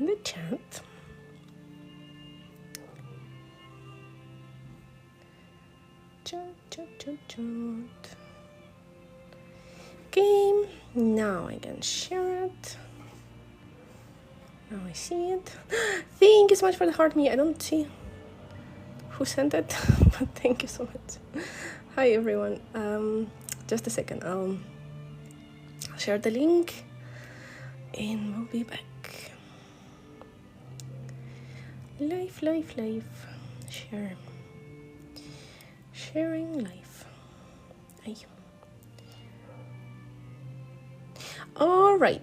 in the chat. Okay, now I can share it. Now I see it. Thank you so much for the heart, me. I don't see who sent it, but thank you so much. Hi everyone. Just a second. I'll share the link and we'll be back. Life. Share. Sharing life. Aye. All right.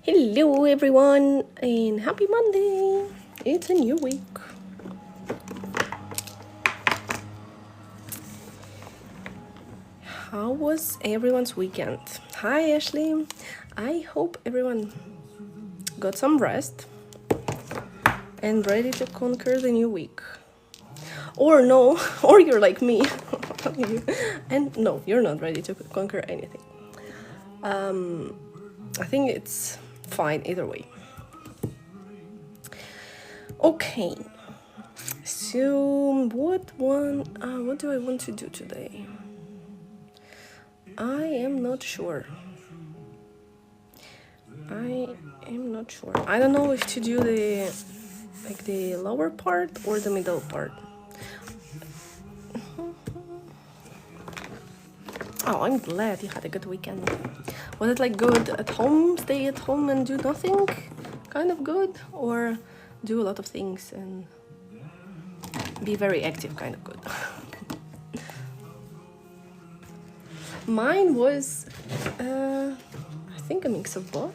Hello everyone and happy Monday. It's a new week. How was everyone's weekend? Hi Ashley. I hope everyone got some rest and ready to conquer the new week. Or no, or you're like me. And no, you're not ready to conquer anything. I think it's fine either way. Okay. So what do I want to do today? I am not sure. I don't know if to do the lower part or the middle part. Oh, I'm glad you had a good weekend. Was it like good at home, stay at home and do nothing? Kind of good? Or do a lot of things and be very active, kind of good? Mine was, I think, a mix of both.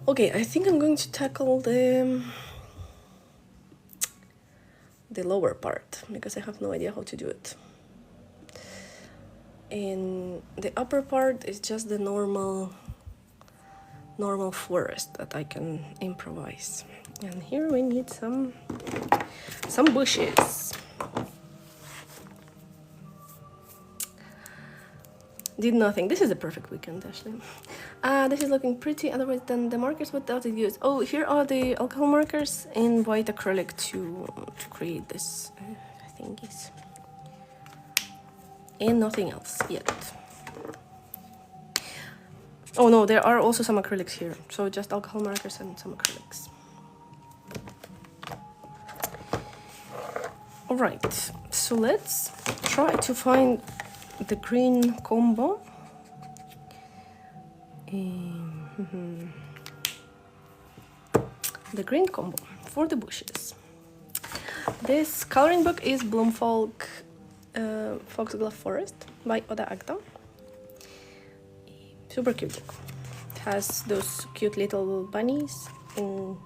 Okay, I think I'm going to tackle the lower part because I have no idea how to do it. And the upper part is just the normal forest that I can improvise. And here we need some bushes. Did nothing. This is a perfect weekend, Ashley. This is looking pretty. Otherwise than the markers, what else did you use? Oh, here are the alcohol markers in white acrylic to create this thingies. And nothing else yet. Oh no, there are also some acrylics here. So just alcohol markers and some acrylics. Alright, so let's try to find the green combo. The green combo for the bushes. This coloring book is Bloomfolk Foxglove Forest by Agda. Super cute book. It has those cute little bunnies in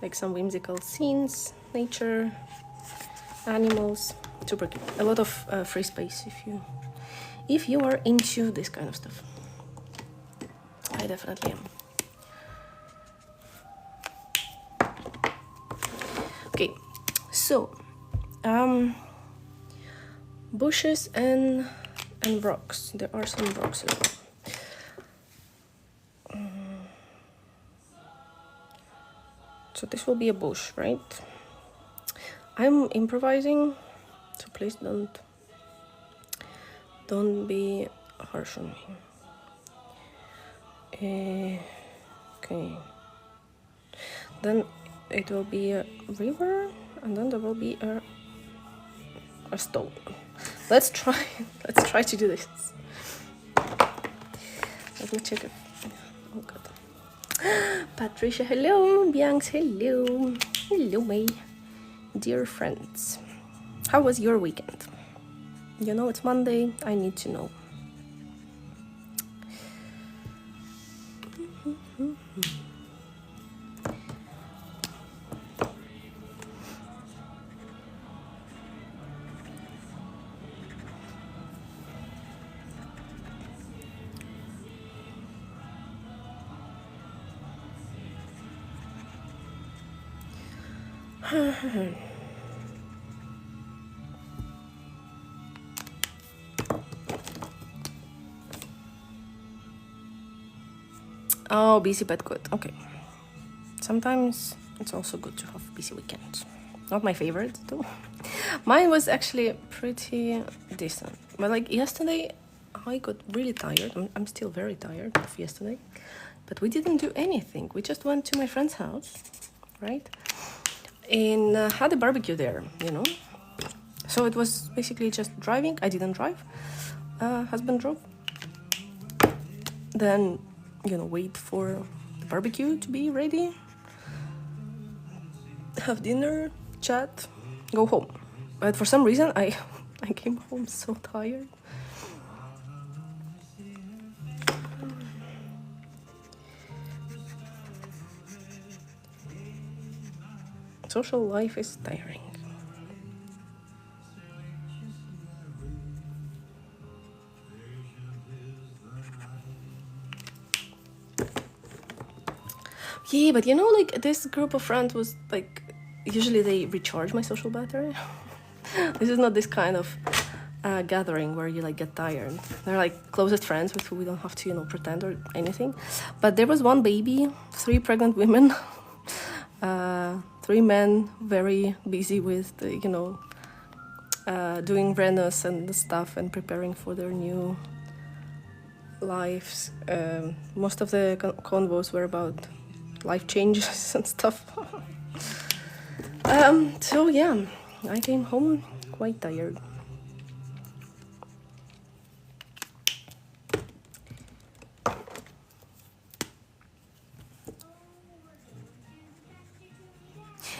like some whimsical scenes, nature, animals. Super cute. A lot of free space if you are into this kind of stuff. I definitely am. Okay, so bushes and rocks. There are some rocks as well. So this will be a bush, right? I'm improvising, so please don't be harsh on me. Okay. Then it will be a river, and then there will be a stone. Let's try to do this. Let me check it. Oh god. Patricia, hello. Bianx, hello. Hello, my dear friends. How was your weekend? You know it's Monday. I need to know. Oh, busy but good. Okay. Sometimes it's also good to have busy weekends. Not my favorite though. Mine was actually pretty decent. But like yesterday, I got really tired. I'm still very tired of yesterday. But we didn't do anything. We just went to my friend's house, right? And had a barbecue there, you know? So it was basically just driving. I didn't drive. Husband drove. Then, you know, wait for the barbecue to be ready. Have dinner, chat, go home. But for some reason, I came home so tired. Social life is tiring. Yeah, but you know, like this group of friends was like, usually they recharge my social battery. This is not this kind of gathering where you like get tired. They're like closest friends with who we don't have to, you know, pretend or anything. But there was one baby, 3 pregnant women, 3 men very busy with, you know, doing Venus and stuff and preparing for their new lives. Most of the convos were about life changes and stuff. So yeah, I came home quite tired.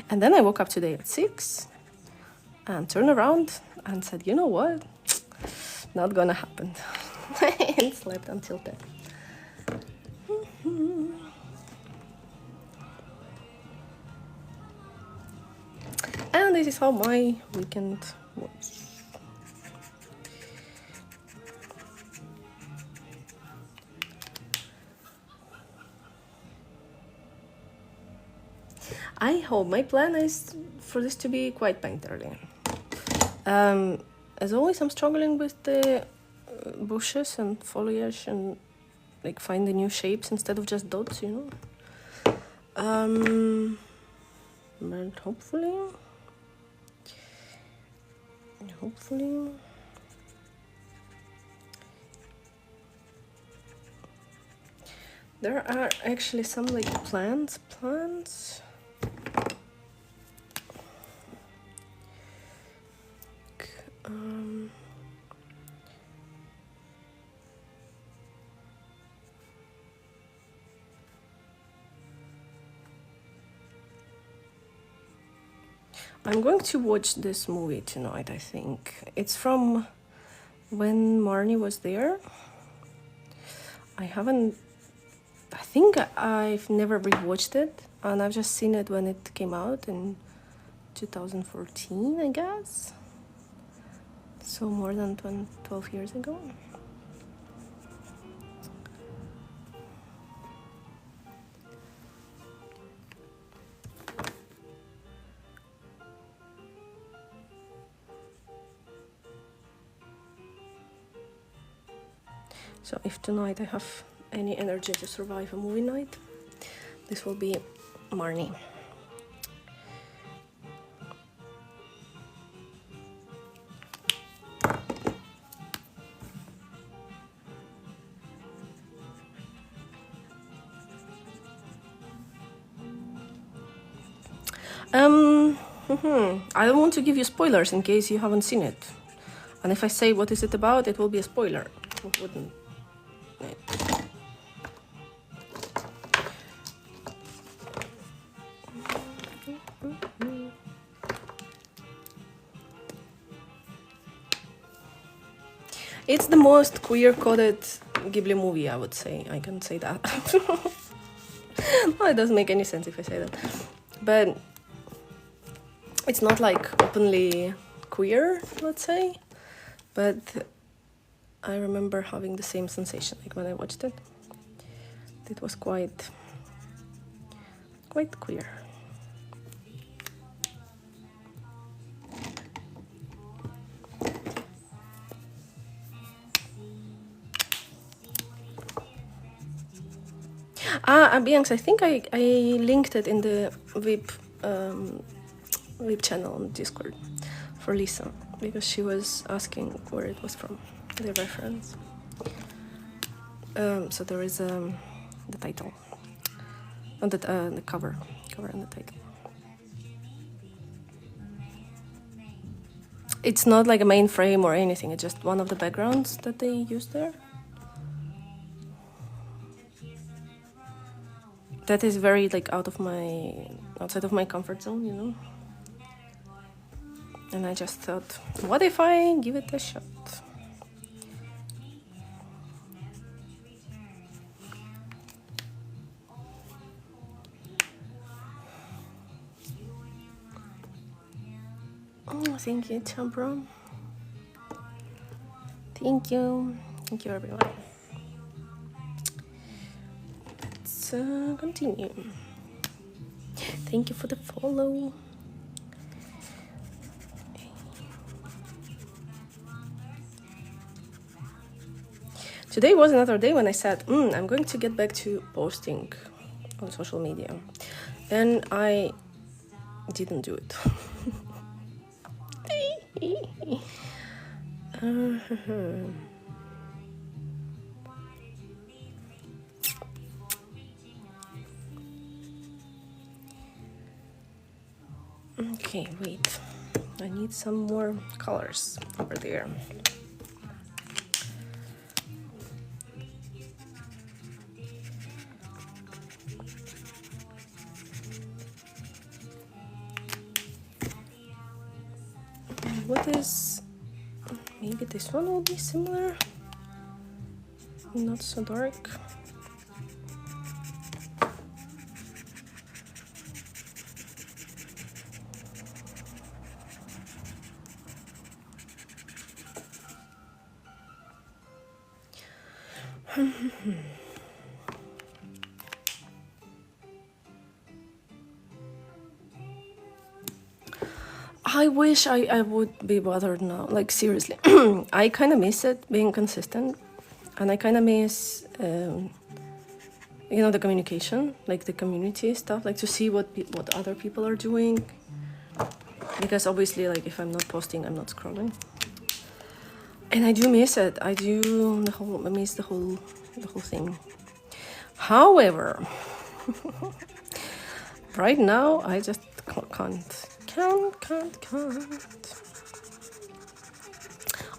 And then I woke up today at 6 and turned around and said, you know what? Not gonna happen. And slept until 10. And this is how my weekend was. I hope my plan is for this to be quite painterly. As always, I'm struggling with the bushes and foliage and like find the new shapes instead of just dots, you know. But hopefully there are actually some like plants. I'm going to watch this movie tonight, I think. It's from when Marnie was there. I think I've never rewatched it, and I've just seen it when it came out in 2014, I guess. So more than 12 years ago. So if tonight I have any energy to survive a movie night, this will be Marnie. I don't want to give you spoilers in case you haven't seen it. And if I say what is it about, it will be a spoiler. It wouldn't. It's the most queer-coded Ghibli movie, I would say. I can say that. No, it doesn't make any sense if I say that. But it's not like openly queer, let's say. But I remember having the same sensation like when I watched it. It was quite queer. Bianx, I think I linked it in the VIP channel on Discord for Lisa, because she was asking where it was from, the reference. So there is the title, and the cover and the title. It's not like a main frame or anything, it's just one of the backgrounds that they use there. That is very like outside of my comfort zone, you know? And I just thought, what if I give it a shot? Oh, thank you, Chabro. Thank you everyone. Let's continue. Thank you for the follow. Today was another day when I said, I'm going to get back to posting on social media. And I didn't do it. Okay, wait. I need some more colors over there. What is... Maybe this one will be similar. Not so dark. I wish I would be bothered now, like seriously. I kind of miss it, being consistent, and I kind of miss, you know, the communication, like the community stuff, like to see what other people are doing, because obviously, like if I'm not posting, I'm not scrolling, and I do miss it. I miss the whole thing. However, right now I just can't.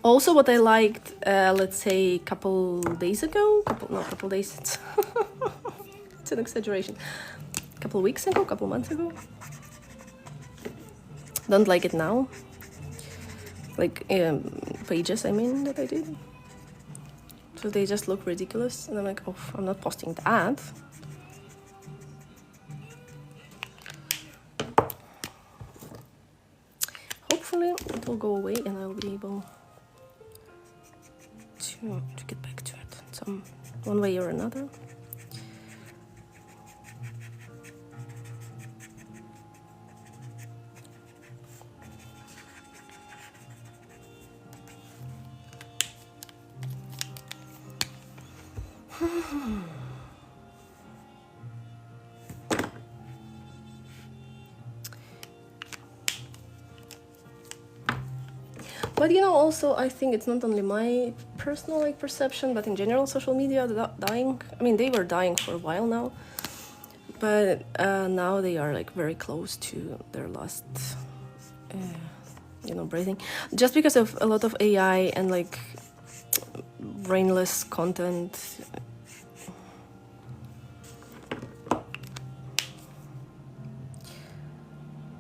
Also, what I liked, let's say, couple days ago, couple days, it's an exaggeration, couple weeks ago, couple months ago, don't like it now, like pages, I mean, that I did, so they just look ridiculous, and I'm like, oh, I'm not posting that. Hopefully it will go away and I'll be able to get back to it one way or another. But you know, also I think it's not only my personal like perception, but in general social media dying. I mean, they were dying for a while now, but now they are like very close to their last you know, breathing, just because of a lot of AI and like brainless content.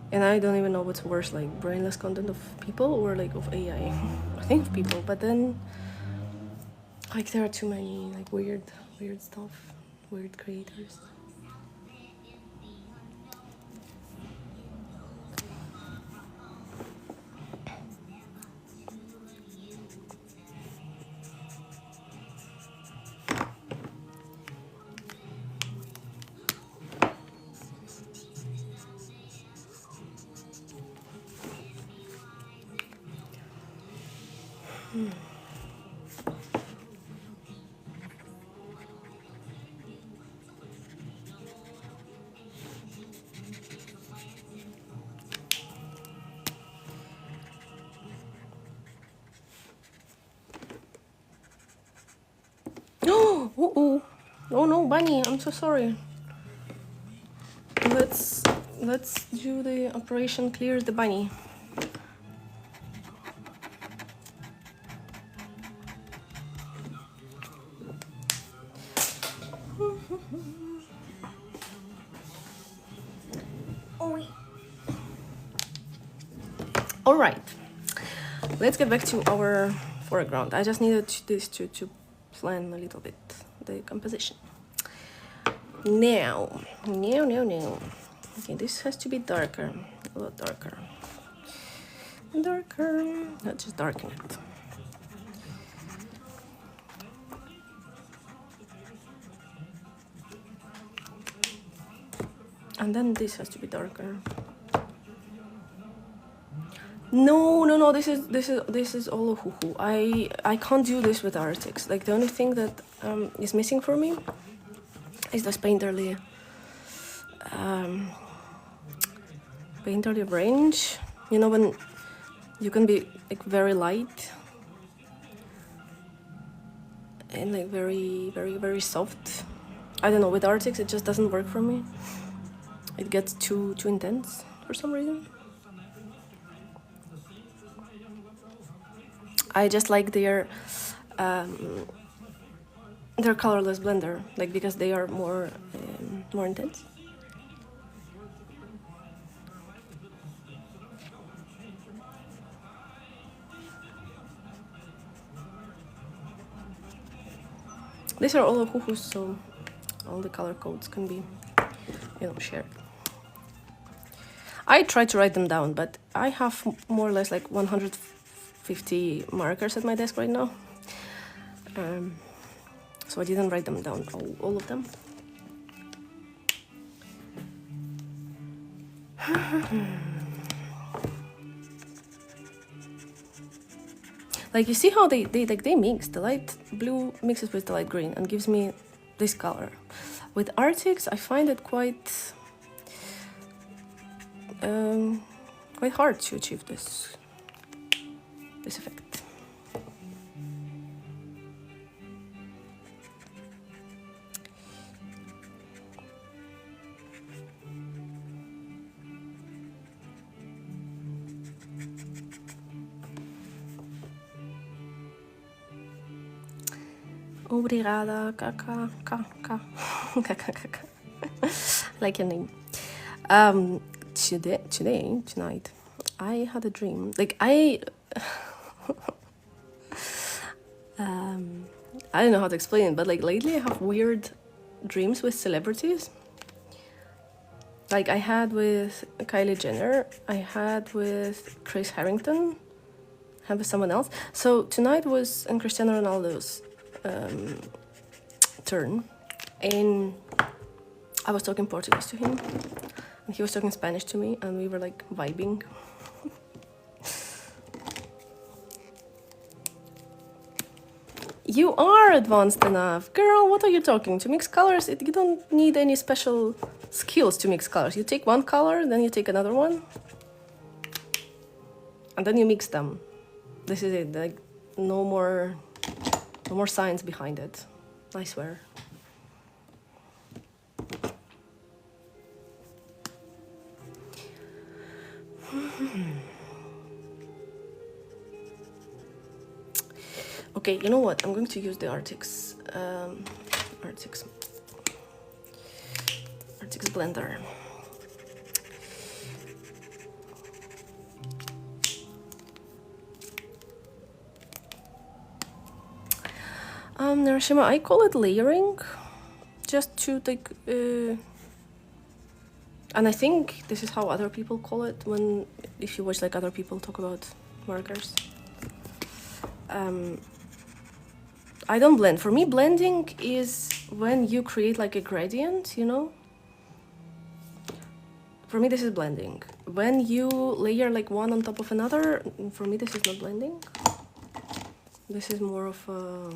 And I don't even know what's worse, like brainless content of people or like of AI. I think of people, but then like there are too many like weird stuff, weird creators. Oh no, bunny, I'm so sorry. Let's do the operation clear the bunny. All right, let's get back to our foreground. I just needed this to plan a little bit the composition. Now. Okay, this has to be darker, a lot darker. Darker, let's just darken it. And then this has to be darker. No, this is all Ohuhu. I can't do this with Arctics. Like the only thing that is missing for me is this painterly range. You know, when you can be like very light and like very soft. I don't know, with Arctics it just doesn't work for me. It gets too intense for some reason. I just like their colorless blender, like because they are more intense. These are all Ohuhus, so all the color codes can be, you know, shared. I tried to write them down, but I have more or less like 150 markers at my desk right now. So I didn't write them down, all of them. Like you see how they mix the light blue mixes with the light green and gives me this color. With Arctics, I find it quite hard to achieve this effect. Obrigada, Kaka. Like your name. Tonight, I had a dream. Like I don't know how to explain it, but like lately I have weird dreams with celebrities. Like I had with Kylie Jenner, I had with Chris Harrington, I had with someone else. So tonight was in Cristiano Ronaldo's turn, and I was talking Portuguese to him, and he was talking Spanish to me, and we were like vibing. You are advanced enough. Girl, what are you talking? To mix colors, you don't need any special skills to mix colors. You take one color, then you take another one, and then you mix them. This is it. Like, no more science behind it. I swear. Okay, you know what? I'm going to use the Arctics blender. Narashima, I call it layering, just to like, and I think this is how other people call it if you watch like other people talk about markers. I don't blend. For me, blending is when you create like a gradient, you know? For me, this is blending. When you layer like one on top of another, for me, this is not blending. This is more of a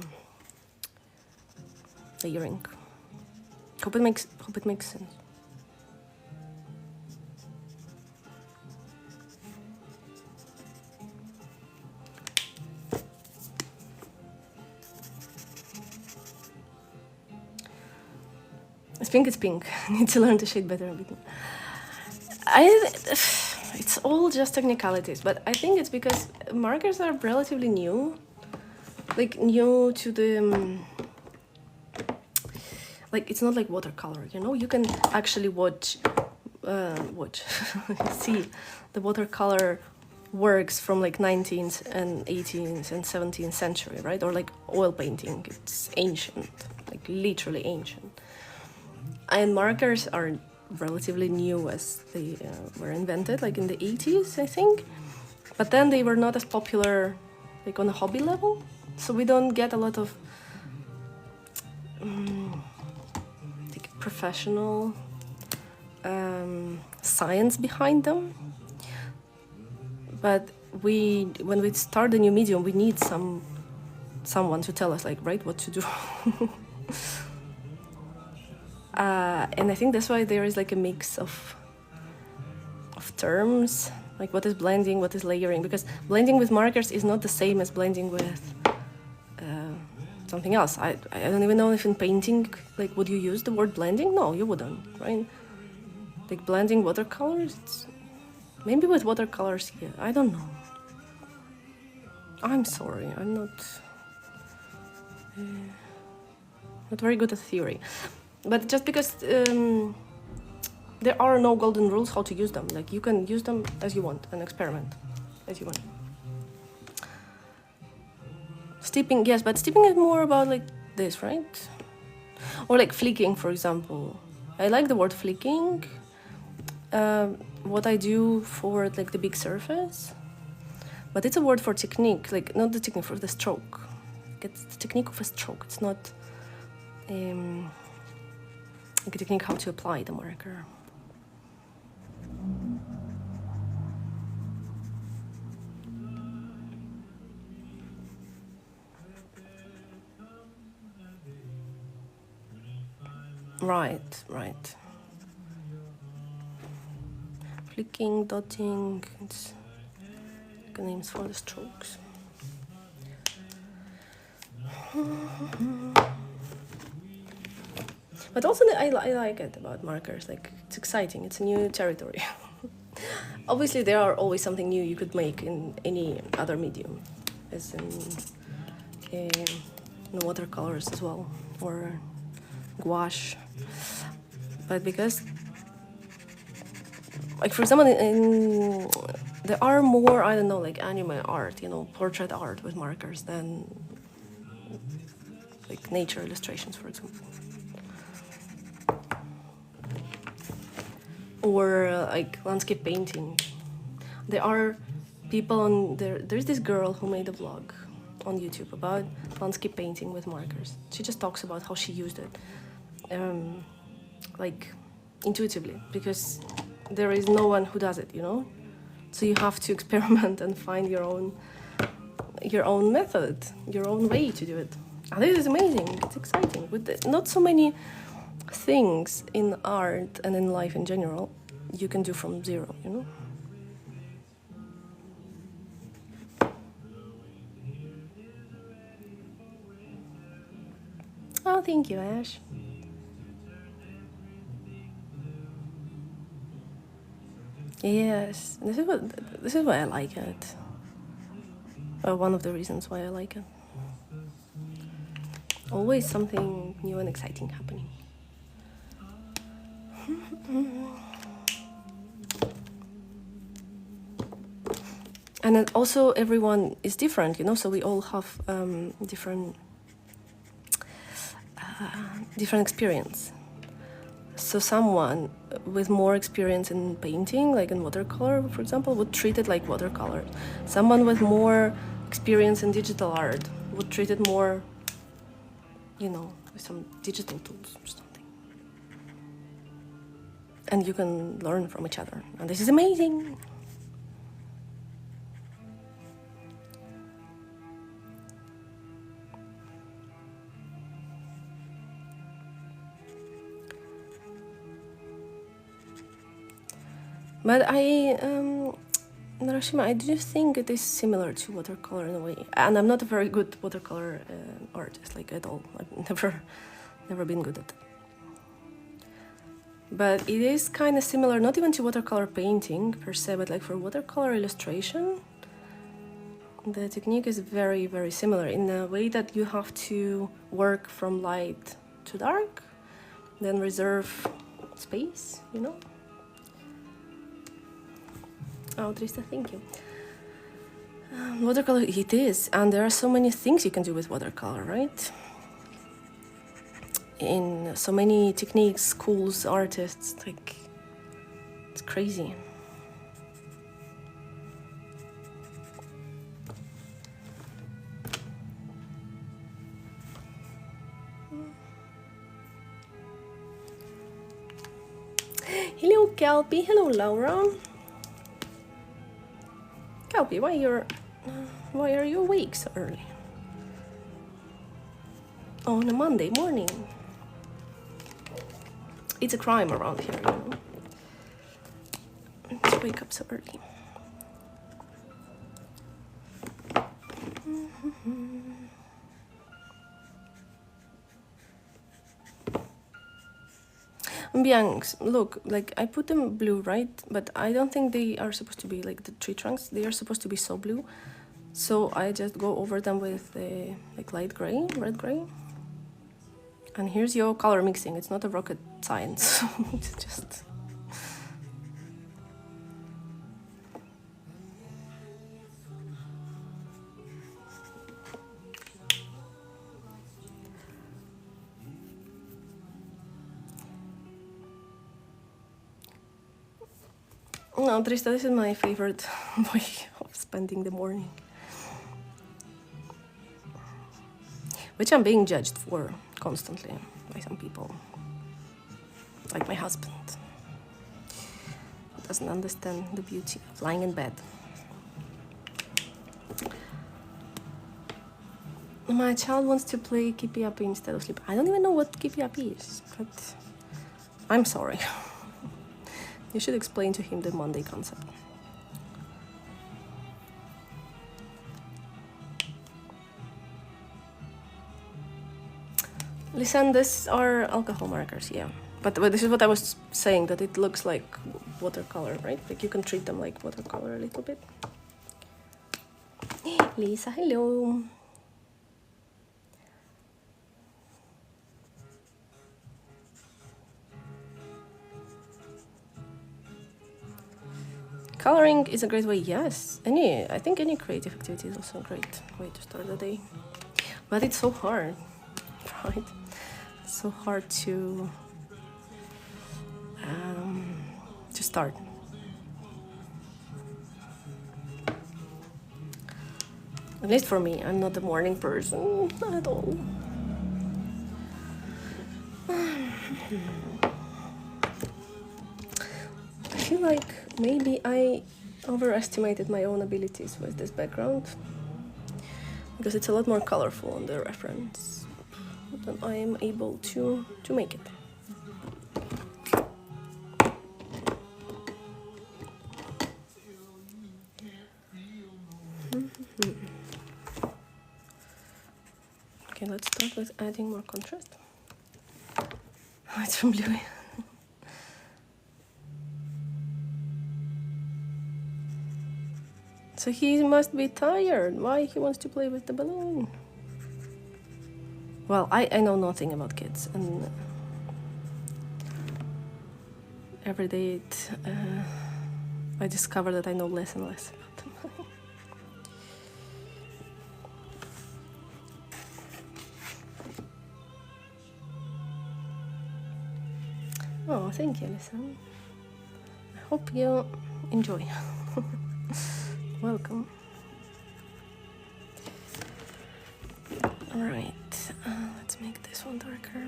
layering. Hope it makes sense. pink, it's pink. I need to learn to shade better a bit. It's all just technicalities, but I think it's because markers are relatively new, like new to the, like it's not like watercolor, you know. You can actually see the watercolor works from like 19th and 18th and 17th century, right? Or like oil painting, it's ancient, like literally ancient. And markers are relatively new, as they were invented like in the 80s, I think. But then they were not as popular like on a hobby level, so we don't get a lot of like professional science behind them. But when we start a new medium, we need someone to tell us, like, right, what to do. And I think that's why there is like a mix of terms, like what is blending, what is layering, because blending with markers is not the same as blending with something else. I don't even know if in painting, like, would you use the word blending? No, you wouldn't, right? Like blending watercolors, maybe with watercolors, yeah, I don't know. I'm sorry, I'm not very good at theory. But just because there are no golden rules how to use them, like you can use them as you want and experiment as you want. Steeping, yes, but steeping is more about like this, right? Or like flicking, for example. I like the word flicking. What I do for like the big surface, but it's a word for technique, like not the technique, for the stroke. It's the technique of a stroke. It's not like a technique how to apply the marker. Right. Flicking, dotting, it's like names for the strokes. But also I like it about markers, like it's exciting, it's a new territory. Obviously there are always something new you could make in any other medium, as in watercolors as well, or gouache. But because, like for example, there are more, I don't know, like anime art, you know, portrait art with markers than like nature illustrations, for example. Or like landscape painting. There are people on there. There's this girl who made a vlog on YouTube about landscape painting with markers. She just talks about how she used it, like intuitively, because there is no one who does it, you know. So you have to experiment and find your own method, your own way to do it. And this is amazing. It's exciting. With not so many things in art and in life in general you can do from zero, you know. Oh, thank you, Ash. Yes, this is why I like it. One of the reasons why I like it. Always something new and exciting happening. And then also everyone is different, you know, so we all have different experience. So someone with more experience in painting, like in watercolor, for example, would treat it like watercolor. Someone with more experience in digital art would treat it more, you know, with some digital tools or something. And you can learn from each other. And this is amazing. But Narashima, I do think it is similar to watercolor in a way. And I'm not a very good watercolor artist, like at all. I've never been good at it. But it is kind of similar, not even to watercolor painting per se, but like for watercolor illustration, the technique is very, very similar in the way that you have to work from light to dark, then reserve space, you know? Oh, Trista, thank you. Watercolor, it is, and there are so many things you can do with watercolor, right? In so many techniques, schools, artists, like, it's crazy. Hello, Kelpie. Hello, Laura. Kelpie, why are you awake so early? On a Monday morning. It's a crime around here, you know, to wake up so early. Bianx, look, like I put them blue, right? But I don't think they are supposed to be like the tree trunks. They are supposed to be so blue. So I just go over them with like light gray, red gray. And here's your color mixing. It's not a rocket science. It's just... No, Trista, this is my favorite way of spending the morning. Which I'm being judged for constantly by some people. Like my husband. Who doesn't understand the beauty of lying in bed. My child wants to play Kippy Uppy instead of sleep. I don't even know what Kippy Uppy is, but I'm sorry. You should explain to him the Monday concept. Listen, these are alcohol markers, yeah. But this is what I was saying, that it looks like watercolor, right? Like you can treat them like watercolor a little bit. Lisa, hello. Coloring is a great way, yes. I think any creative activity is also a great way to start the day. But it's so hard, right? It's so hard to start. At least for me, I'm not a morning person at all. I feel like maybe I overestimated my own abilities with this background, because it's a lot more colorful on the reference than I am able to make it. Okay, let's start with adding more contrast. Oh, it's from Bluey. So he must be tired. Why he wants to play with the balloon? Well, I know nothing about kids, and every day I discover that I know less and less about them. Oh, thank you, listen. I hope you enjoy. Welcome. All right, let's make this one darker.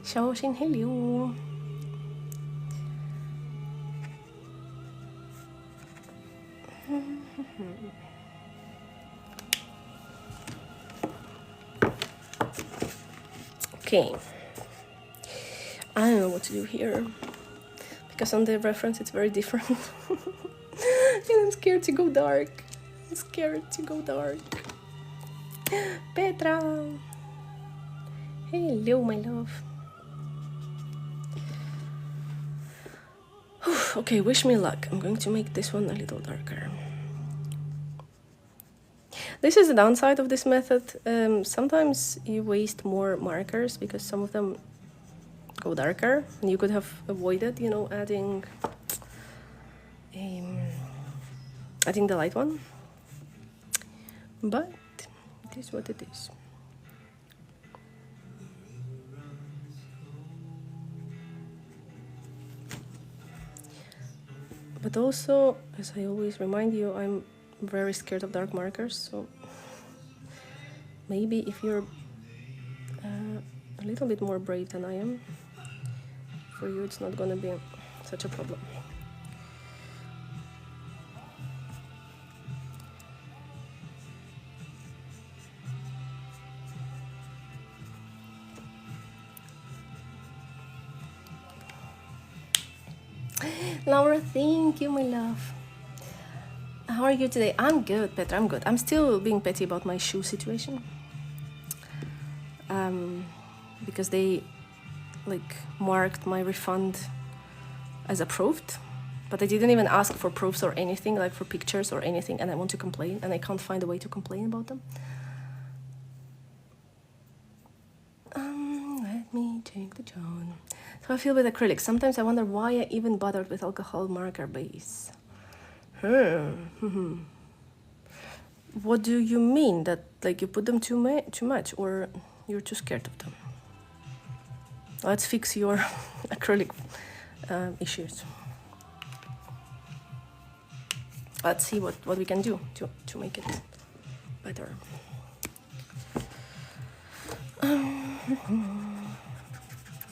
Xiaoxin, hello. Okay, I don't know what to do here, because on the reference it's very different. And I'm scared to go dark. I'm scared to go dark. Petra! Hello, my love. Okay, wish me luck. I'm going to make this one a little darker. This is the downside of this method. Sometimes you waste more markers because some of them go darker, and you could have avoided, you know, adding the light one. But it is what it is. But also, as I always remind you, I'm very scared of dark markers, so maybe if you're a little bit more brave than I am, for you it's not gonna be such a problem. Laura, thank you, my love. How are you today? I'm good, Petra, I'm good. I'm still being petty about my shoe situation. Because they marked my refund as approved, but I didn't even ask for proofs or anything, like for pictures or anything, and I want to complain, and I can't find a way to complain about them. Let me take the John. So I feel with acrylics. Sometimes I wonder why I even bothered with alcohol marker base. What do you mean? That you put them too much, or you're too scared of them? Let's fix your acrylic issues. Let's see what we can do to make it better.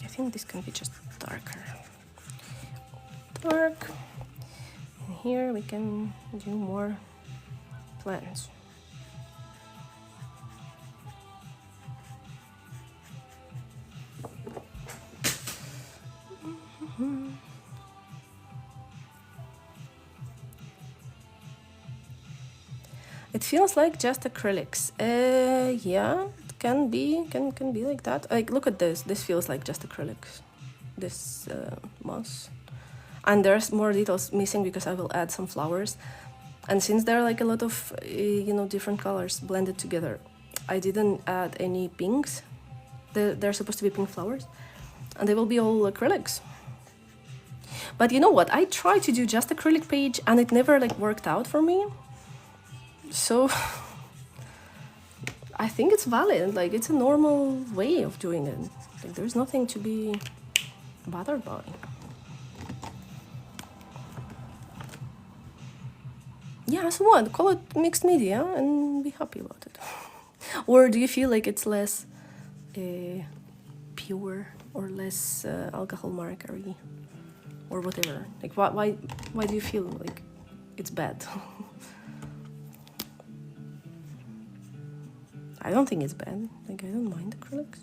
I think this can be just darker. Dark. And here we can do more plants. It feels like just acrylics. Yeah, it can be like that. Like, look at this. This feels like just acrylics. This moss. And there's more details missing because I will add some flowers. And since there are like a lot of different colors blended together, I didn't add any pinks. They're supposed to be pink flowers, and they will be all acrylics. But you know what? I tried to do just acrylic page, and it never worked out for me. So I think it's valid. It's a normal way of doing it. There's nothing to be bothered by. Yeah, so what? Call it mixed media and be happy about it. Or do you feel like it's less pure or less alcohol markery or whatever? Why do you feel like it's bad? I don't think it's bad. I don't mind acrylics.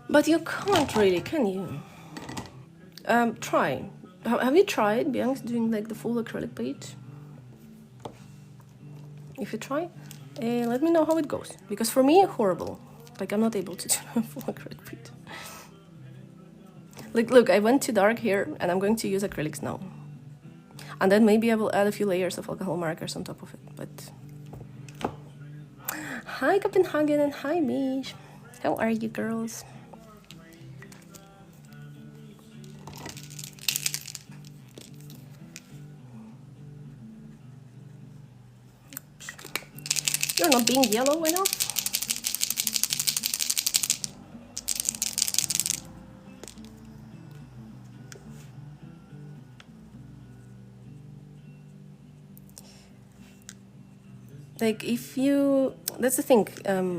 But you can't really, can you? Try. Have you tried, Bianca, doing the full acrylic page? If you try, let me know how it goes. Because for me, horrible. I'm not able to do a full acrylic page. Look, I went too dark here, and I'm going to use acrylics now. And then maybe I will add a few layers of alcohol markers on top of it, but... Hi, Copenhagen, and hi, Mish. How are you, girls? You're not being yellow enough. If you... That's the thing,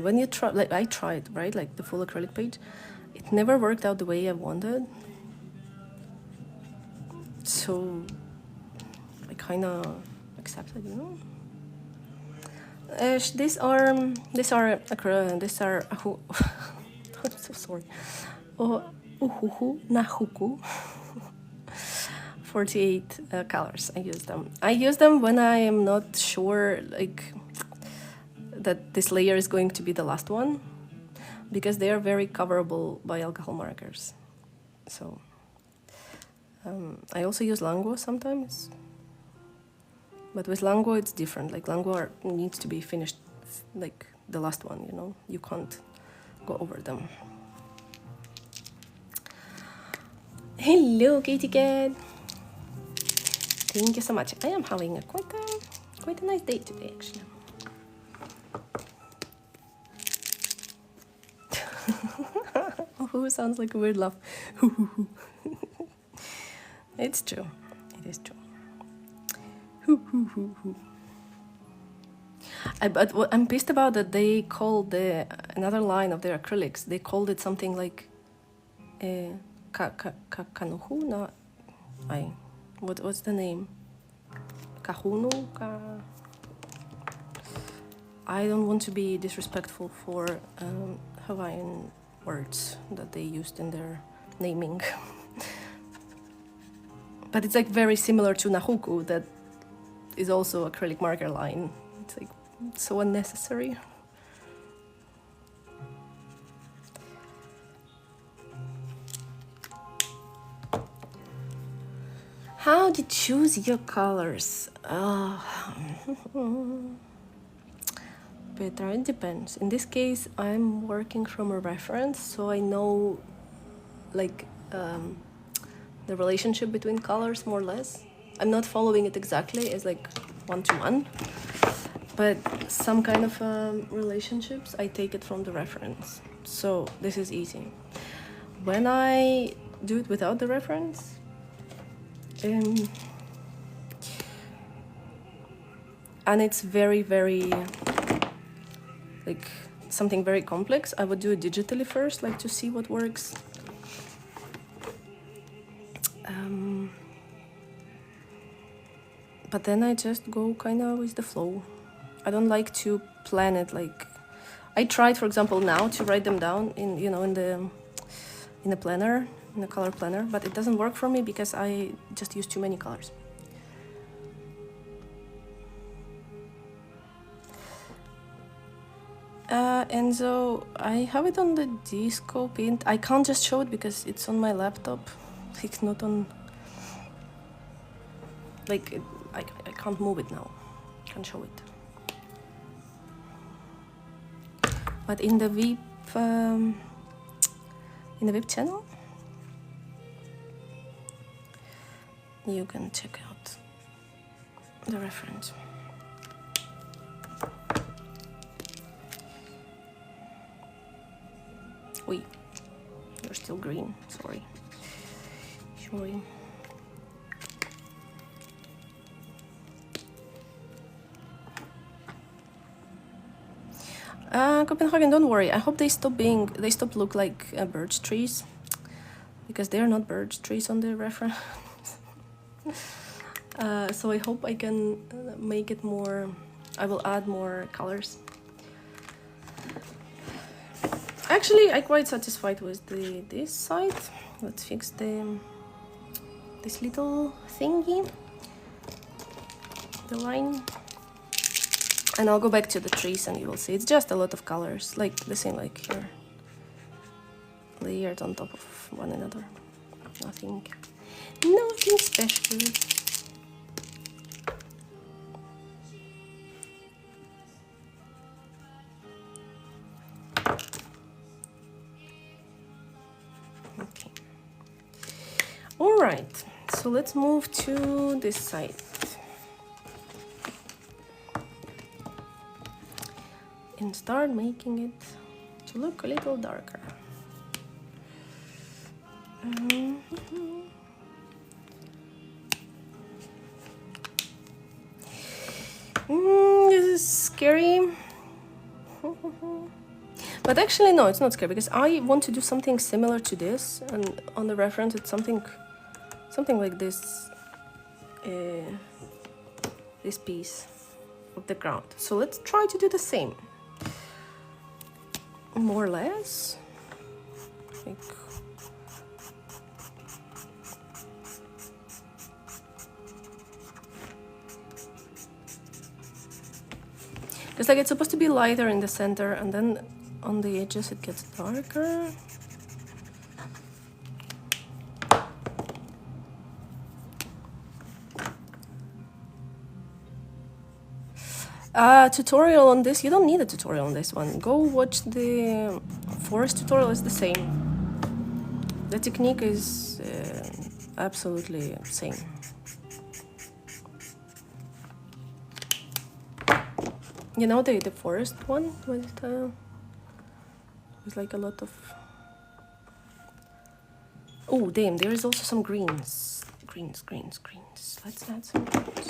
when you try... I tried, right? The full acrylic page. it never worked out the way I wanted. So I kind of accepted, you know. These are I'm so sorry. Ohuhu Nahuku. 48 colors. I use them. I use them when I am not sure, like, that this layer is going to be the last one, because they are very coverable by alcohol markers. So I also use Lango sometimes, but with Lango it's different. Like, Lango needs to be finished, like the last one, you know. You can't go over them. Hello, Katie Cat. Thank you so much. I am having quite a nice day today, actually. Ohuhu sounds like a weird laugh. It's true. It is true. But what I'm pissed about that they called another line of their acrylics. They called it something like kanuhu na. What's the name? Kahunu? I don't want to be disrespectful for Hawaiian words that they used in their naming. But it's like very similar to Nahuku, that is also acrylic marker line. It's like so unnecessary. How to choose your colors? Better, it depends. In this case, I'm working from a reference, so I know, like, the relationship between colors more or less. I'm not following it exactly as like one-to-one, but some kind of relationships, I take it from the reference. So this is easy. When I do it without the reference, and it's very, very, like, something very complex, I would do it digitally first, like, to see what works. But then I just go kind of with the flow. I don't like to plan it. Like, I tried, for example, now to write them down in, you know, in the planner, in the color planner, but it doesn't work for me because I just use too many colors. And so I have it on the disco paint. I can't just show it because it's on my laptop. It's not on, like, I can't move it now. I can't show it. But in the VIP channel, you can check out the reference. Wait, you're still green. Sorry. Copenhagen, don't worry. I hope they stop look like birch trees, because they are not birch trees on the reference. So I hope I can make it more. I will add more colors. Actually, I'm quite satisfied with this side. Let's fix this little thingy, the line. And I'll go back to the trees and you will see it's just a lot of colors, like the same like here. Layered on top of one another. Nothing special. Okay. All right, so let's move to this side. And start making it to look a little darker. This is scary. But actually, no, it's not scary because I want to do something similar to this, and on the reference, it's something like this, this piece of the ground. So let's try to do the same, more or less. Like, because like it's supposed to be lighter in the center, and then on the edges it gets darker. Tutorial on this, you don't need a tutorial on this one. Go watch the forest tutorial, it's the same. The technique is absolutely same. You know the forest one with like a lot of... Oh damn, there is also some greens. Greens. Let's add some greens.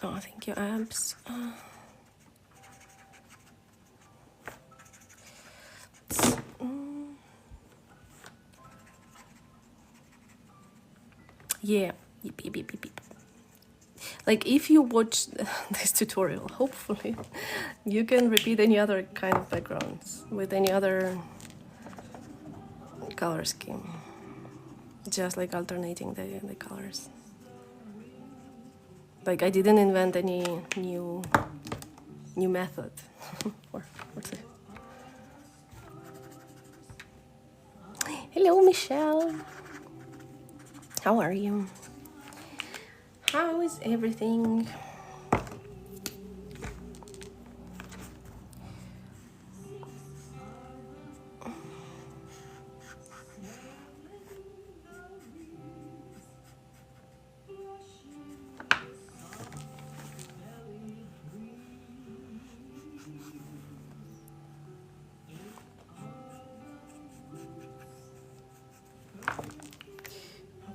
Oh, thank you, Abs. Yeah. Yep. Like, if you watch this tutorial, hopefully you can repeat any other kind of backgrounds with any other color scheme. Just like alternating the colors. Like, I didn't invent any new method. Or what's it? Hello, Michelle. How are you? How is everything?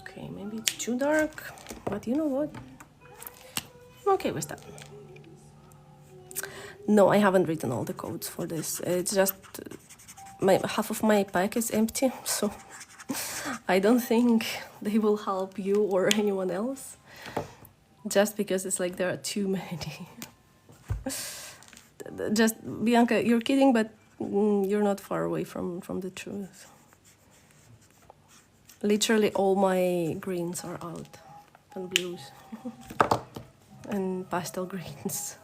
Okay, maybe it's too dark, but you know what? I'm okay with that. No, I haven't written all the codes for this. It's just half of my pack is empty, so I don't think they will help you or anyone else. Just because it's like there are too many. Just, Bianca, you're kidding, but you're not far away from the truth. Literally all my greens are out, and blues, and pastel greens.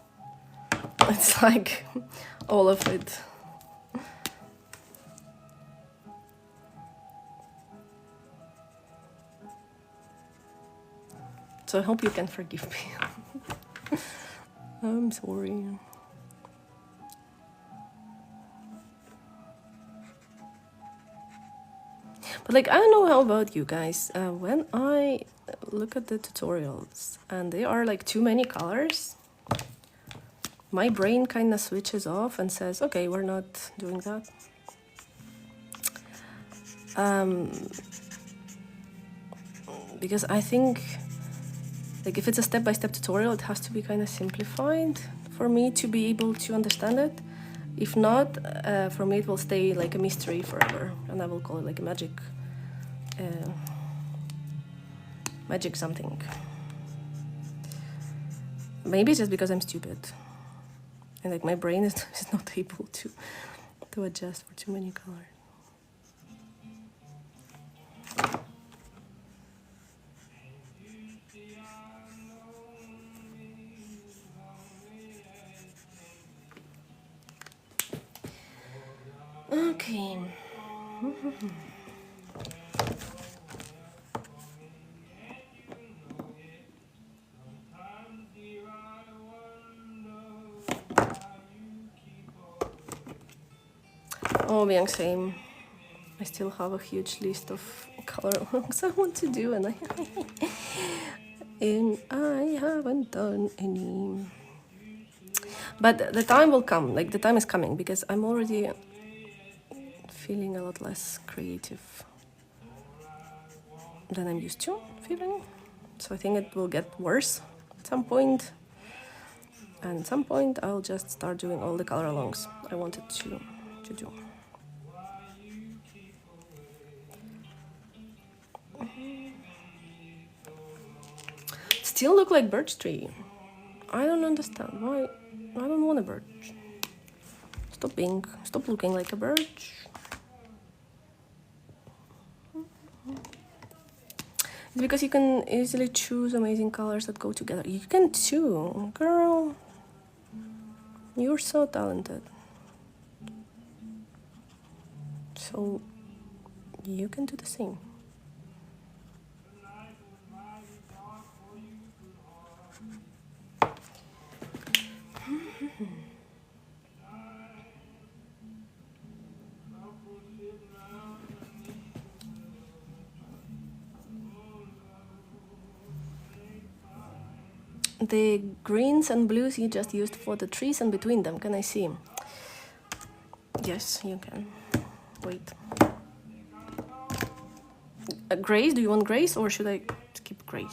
It's like all of it. So I hope you can forgive me. I'm sorry. But like, I don't know how about you guys. When I look at the tutorials and there are like too many colors, my brain kind of switches off and says, okay, we're not doing that. Because I think, like, if it's a step-by-step tutorial, it has to be kind of simplified for me to be able to understand it. If not, for me it will stay like a mystery forever, and I will call it like a magic something. Maybe it's just because I'm stupid, and like my brain is not able to adjust for too many colors. Okay. Oh, being same. I still have a huge list of color looks I want to do, and I haven't done any. But the time will come. Like, the time is coming, because I'm already feeling a lot less creative than I'm used to feeling. So I think it will get worse at some point. And at some point I'll just start doing all the color alongs I wanted to do. Still look like birch tree. I don't understand why. I don't want a birch. Stop looking like a birch. It's because you can easily choose amazing colors that go together. You can too, girl. You're so talented. So you can do the same. The greens and blues you just used for the trees and between them, can I see? Yes, you can. Wait. Grays, do you want grays or should I skip grays?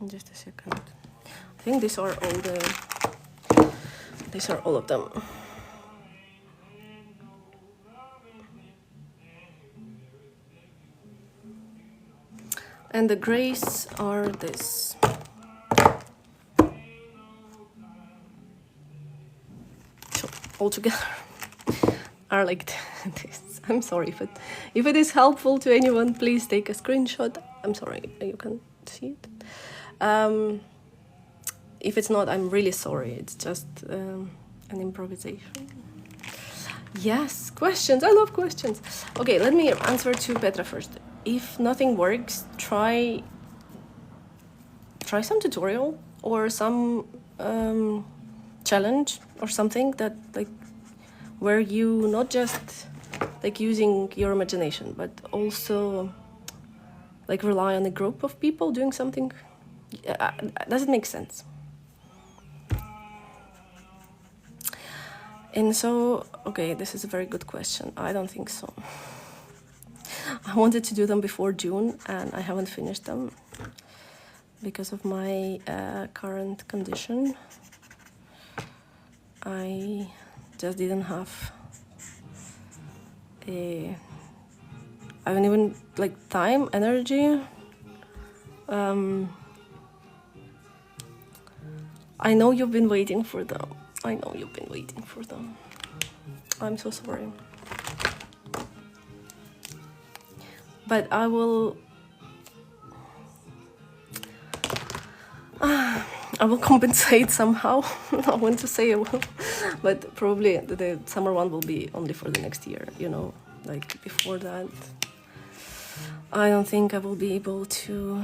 Just a second. I think these are all of them. And the grays are this. So all together are like this. I'm sorry if it is helpful to anyone, please take a screenshot. I'm sorry, you can see it. If it's not, I'm really sorry. It's just an improvisation. Yes, questions. I love questions. Okay, let me answer to Petra first. If nothing works, try some tutorial or some challenge or something that where you not just using your imagination, but also rely on a group of people doing something. Does it make sense? And so, okay, this is a very good question. I don't think so. I wanted to do them before June and I haven't finished them because of my current condition. I just didn't have I haven't even time, energy. I know you've been waiting for them. I'm so sorry. But I will compensate somehow. I want to say I will, but probably the summer one will be only for the next year, before that. I don't think I will be able to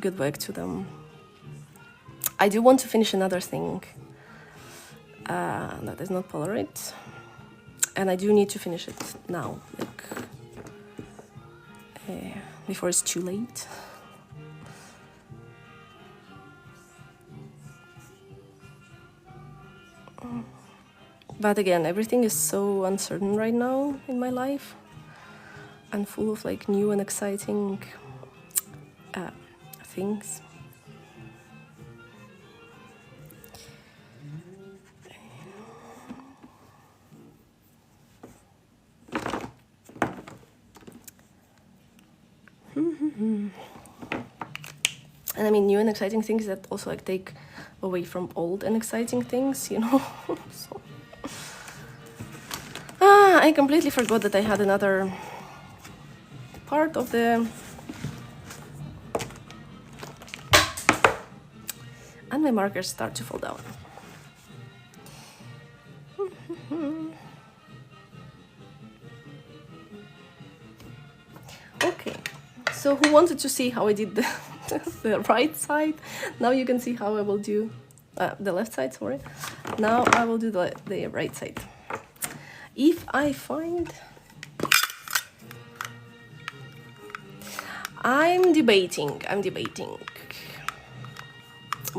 get back to them. I do want to finish another thing that is not Polaroid, and I do need to finish it now, before it's too late. But again, everything is so uncertain right now in my life and full of new and exciting things. And I mean, new and exciting things that also take away from old and exciting things, So. I completely forgot that I had another part of the... And my markers start to fall down. Okay, so who wanted to see how I did the right side? Now you can see how I will do the left side, sorry. Now I will do the right side. If I find... I'm debating.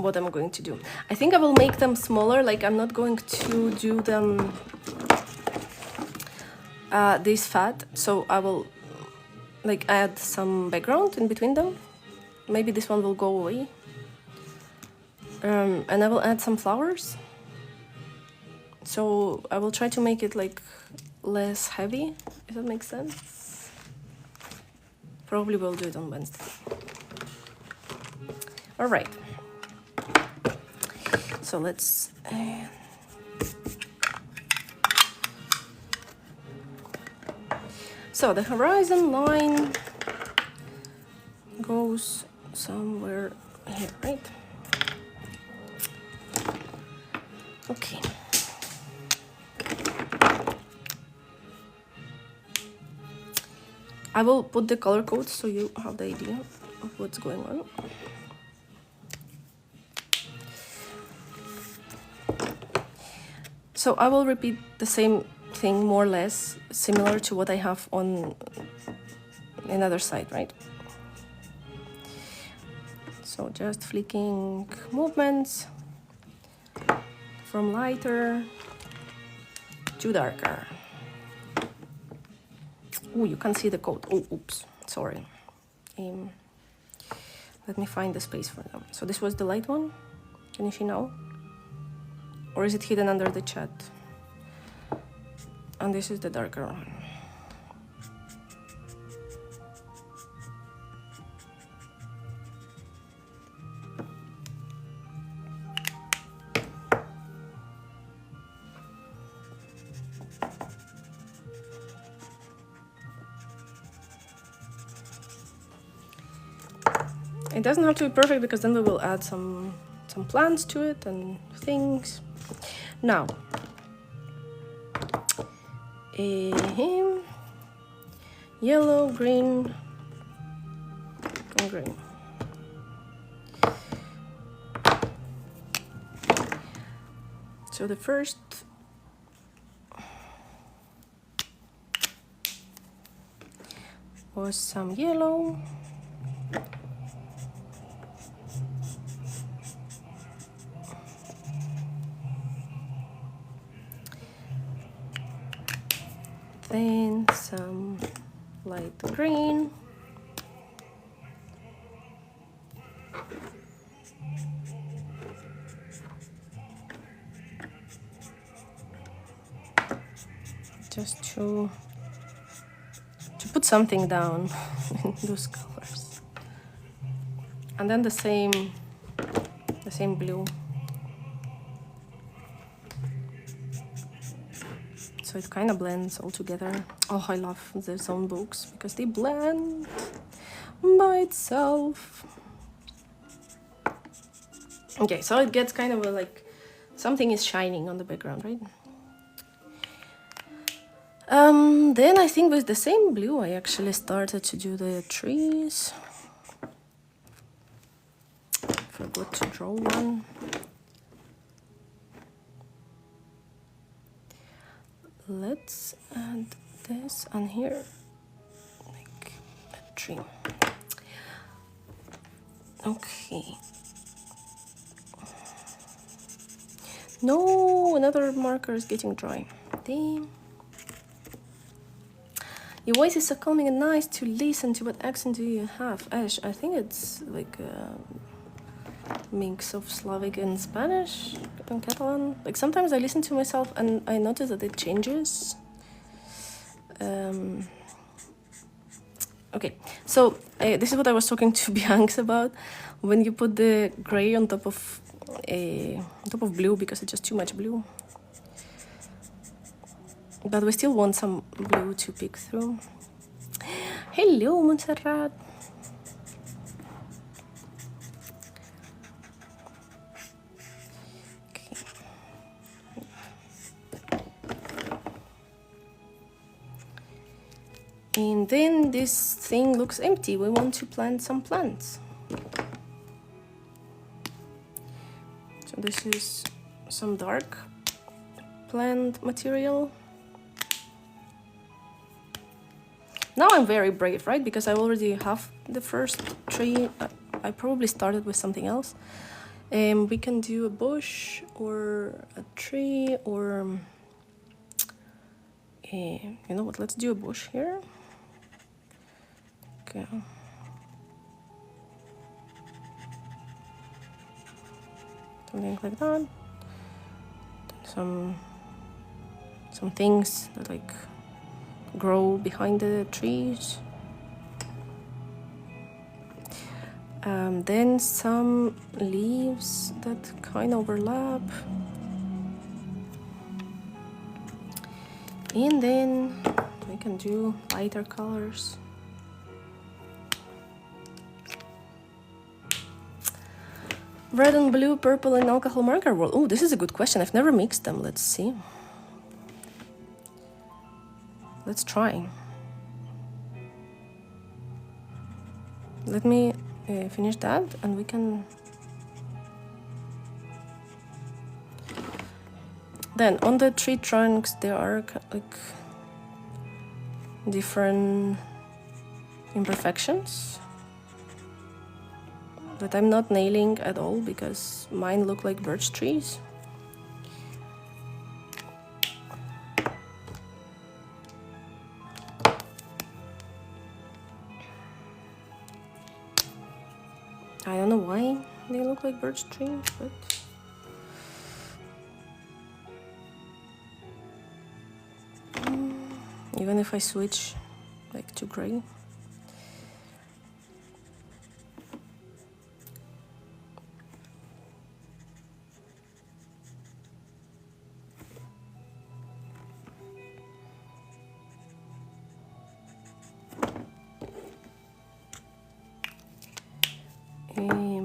what I'm going to do. I think I will make them smaller, like I'm not going to do them this fat, so I will like add some background in between them. Maybe this one will go away. And I will add some flowers. So I will try to make it like less heavy, if that makes sense. Probably will do it on Wednesday. All right. So let's so the horizon line goes somewhere here, right? Okay. I will put the color codes so you have the idea of what's going on. So I will repeat the same thing more or less, similar to what I have on another side, right? So just flicking movements from lighter to darker. Oh, you can see the code. Oh, oops, sorry. Let me find the space for them. So this was the light one. Can you see now? Or is it hidden under the chat? And this is the darker one. It doesn't have to be perfect because then we will add some plants to it and things. Now, yellow, green, and green. So the first was some yellow. Then some light green. Just to put something down in those colors. And then the same blue. So it kind of blends all together. Oh, I love the zone books because they blend by itself. Okay, so it gets kind of like something is shining on the background, right? Then I think with the same blue, I actually started to do the trees. Forgot to draw one. Let's add this and here, like a tree. Okay. No, another marker is getting dry. Damn. Your voice is so calming and nice to listen to. What accent do you have? Ash, I think it's like a mix of Slavic and Spanish and Catalan. Like sometimes I listen to myself and I notice that it changes. Okay, so this is what I was talking to Bianca about. When you put the gray on top of blue, because it's just too much blue. But we still want some blue to pick through. Hello, Montserrat. Okay. And then this thing looks empty. We want to plant some plants. So this is some dark plant material. Now I'm very brave, right? Because I already have the first tree. I probably started with something else. We can do a bush or a tree or you know what, let's do a bush here. Okay. Something like that. Some things that like grow behind the trees. Then some leaves that kind of overlap. And then we can do lighter colors. Red and blue, purple and alcohol marker. Well, oh, this is a good question. I've never mixed them. Let's see. Let's try. Let me finish that and we can... Then on the tree trunks there are like different imperfections that I'm not nailing at all because mine look like birch trees. I don't know why they look like birch trees, but even if I switch like to gray.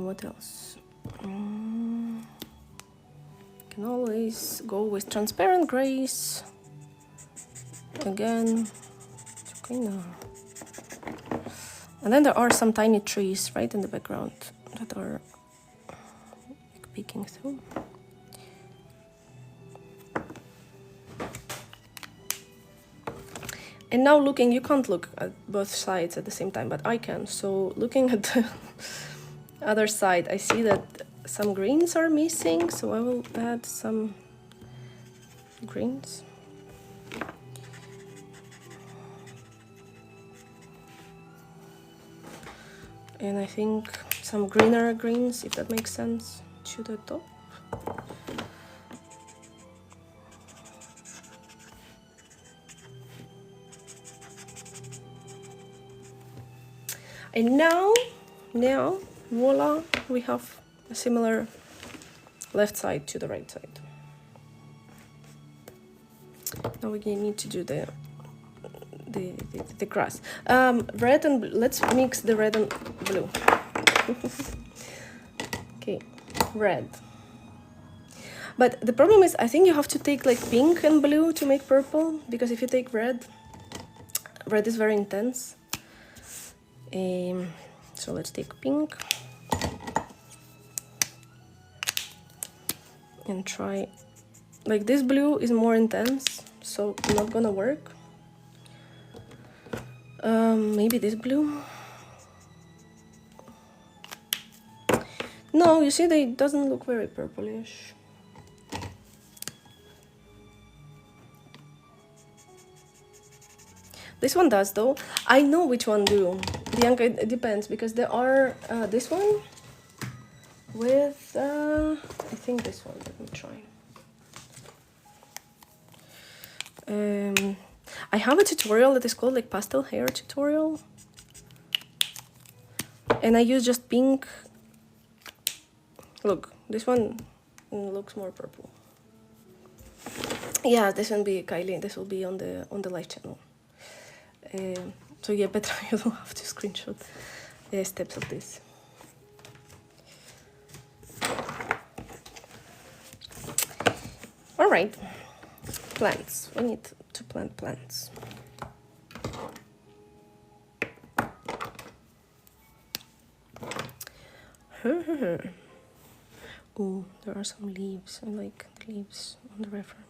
What else? Can always go with transparent grays. Again, kind of. And then there are some tiny trees right in the background that are like peeking through. And now looking, you can't look at both sides at the same time, but I can. So looking at the other side, I see that some greens are missing, so I will add some greens. And I think some greener greens, if that makes sense, to the top. And now, voila, we have a similar left side to the right side. Now we need to do the grass. Red and let's mix the red and blue. Okay, red. But the problem is, I think you have to take like pink and blue to make purple, because if you take red is very intense. So let's take pink and try, like this blue is more intense, so not gonna work. Maybe this blue. No, you see, they doesn't look very purplish. This one does though. I know which one do. Bianca, it depends, because there are this one with I think this one. Let me try. I have a tutorial that is called like pastel hair tutorial, and I use just pink. Look, this one looks more purple. Yeah, this will be Kylie. This will be on the live channel. So yeah, better you don't have to screenshot the steps of this. All right, plants. We need to plant plants. Oh, there are some leaves. I like the leaves on the reference.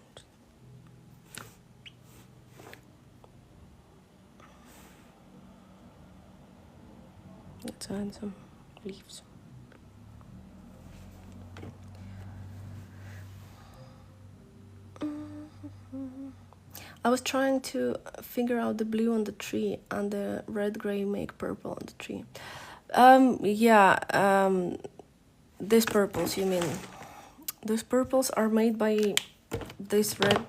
Let's add some leaves. I was trying to figure out the blue on the tree and the red gray make purple on the tree. These purples, you mean? Those purples are made by this red,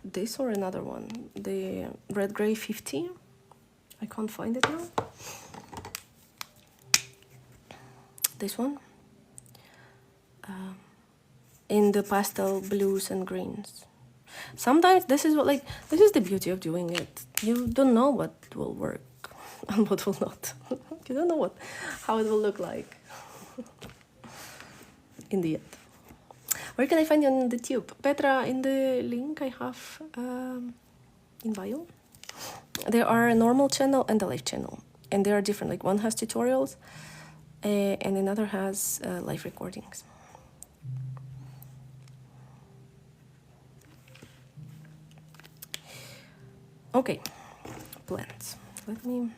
this or another one? The red gray 50. I can't find it now. This one. In the pastel blues and greens. Sometimes this is the beauty of doing it. You don't know what will work and what will not. You don't know how it will look like in the end. Where can I find you on the tube? Petra, in the link I have in bio. There are a normal channel and a live channel, and they are different. Like one has tutorials, and another has live recordings. Okay, plants. Let me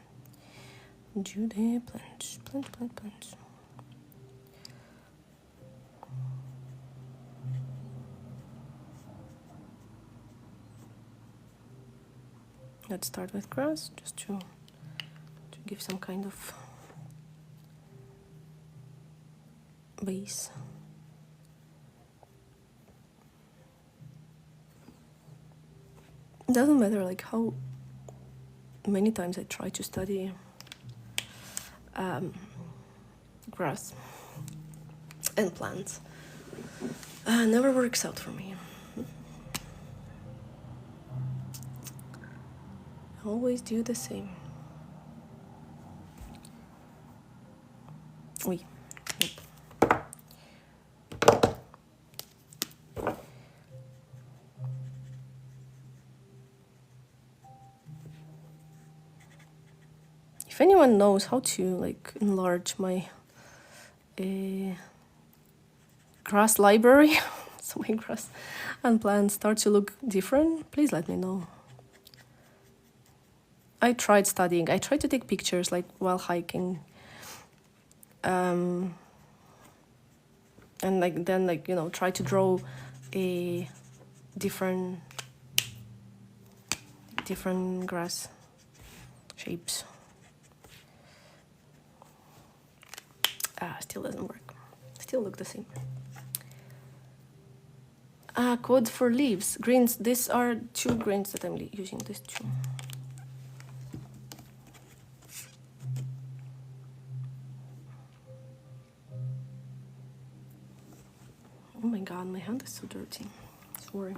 do the plants. Plants. Let's start with grass, just to give some kind of base. It doesn't matter like how many times I try to study grass and plants. Never works out for me. I always do the same. Oui. If anyone knows how to like enlarge my grass library, so my grass and plants start to look different, please let me know. I tried studying. I tried to take pictures like while hiking, and then try to draw a different grass shapes. Still doesn't work. Still look the same. Code for leaves. Greens. These are 2 greens that I'm using. These 2. Oh my god, my hand is so dirty. Sorry.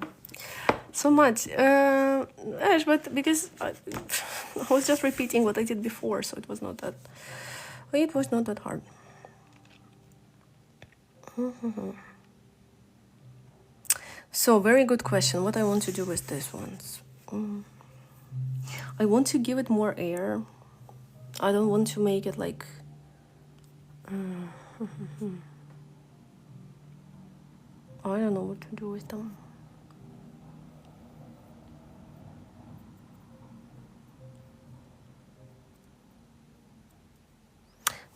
So much. But because I was just repeating what I did before, so it was not that. It was not that hard. So, very good question. What I want to do with these ones? I want to give it more air. I don't want to make it like... I don't know what to do with them.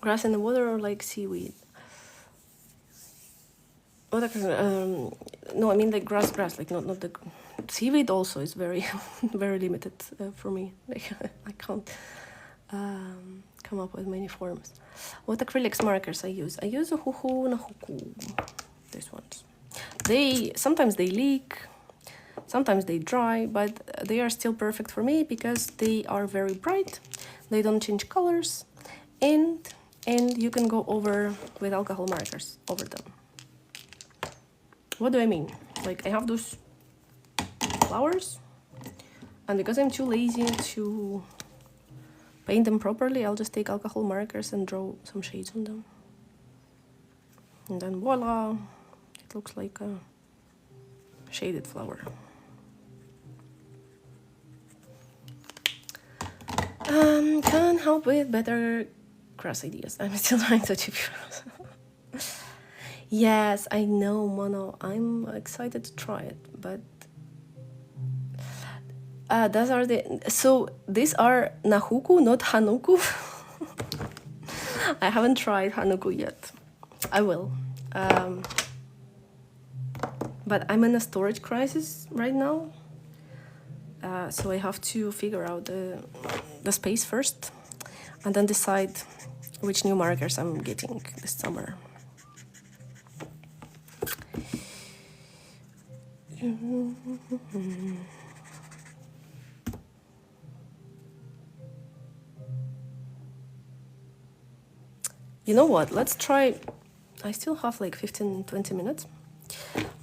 Grass in the water or like seaweed? No, I mean like grass, like not the seaweed. Also is very very limited for me. Like I can't come up with many forms. What acrylics markers I use? I use Ohuhu Nahuku. These ones. Sometimes they leak, sometimes they dry, but they are still perfect for me because they are very bright. They don't change colors, and you can go over with alcohol markers over them. What do I mean? Like I have those flowers, and because I'm too lazy to paint them properly, I'll just take alcohol markers and draw some shades on them. And then voila, it looks like a shaded flower. Can't help with better grass ideas. I'm still trying to achieve. Yes, I know, Mono. I'm excited to try it, but these are Nahuku, not Hanuku. I haven't tried Hanuku yet. I will. But I'm in a storage crisis right now. So I have to figure out the space first and then decide which new markers I'm getting this summer. You know what? Let's try. I still have like 15-20 minutes.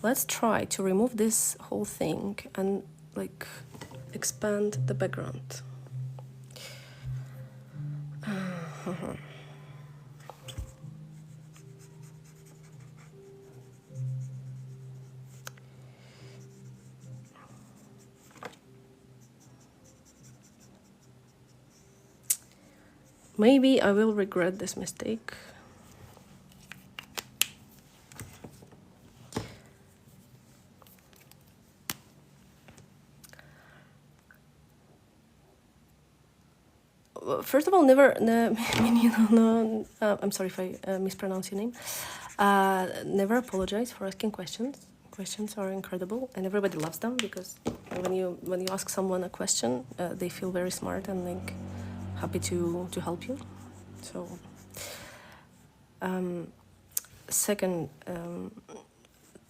Let's try to remove this whole thing and like expand the background. Maybe I will regret this mistake. First of all, I'm sorry if I mispronounce your name. Never apologize for asking questions. Questions are incredible, and everybody loves them because when you ask someone a question, they feel very smart and like happy to help you. So, second,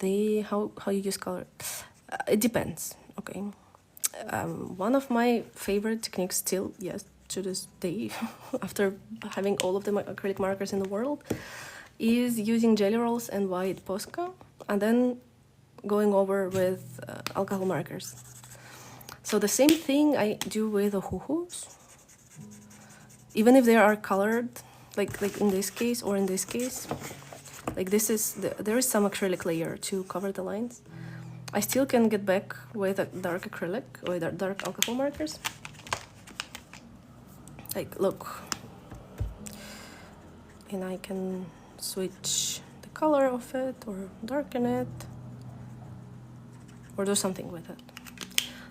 how you use color, it depends. Okay, one of my favorite techniques still, yes, to this day, after having all of the acrylic markers in the world, is using jelly rolls and white Posca, and then going over with alcohol markers. So the same thing I do with Ohuhus, even if they are colored, like in this case or in this case, like there is some acrylic layer to cover the lines. I still can get back with a dark acrylic or dark alcohol markers. Like, look, and I can switch the color of it or darken it or do something with it.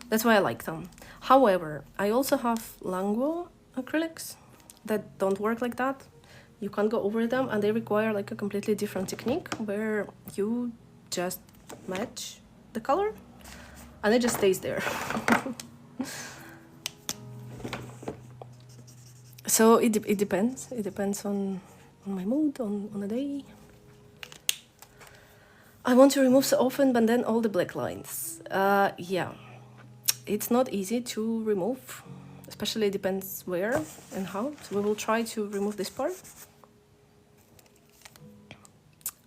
That's why I like them. However, I also have Languo acrylics that don't work like that. You can't go over them, and they require like a completely different technique where you just match the color and it just stays there. So it depends. It depends on my mood, on the day. I want to remove so often, but then all the black lines. Yeah, it's not easy to remove, especially it depends where and how. So we will try to remove this part.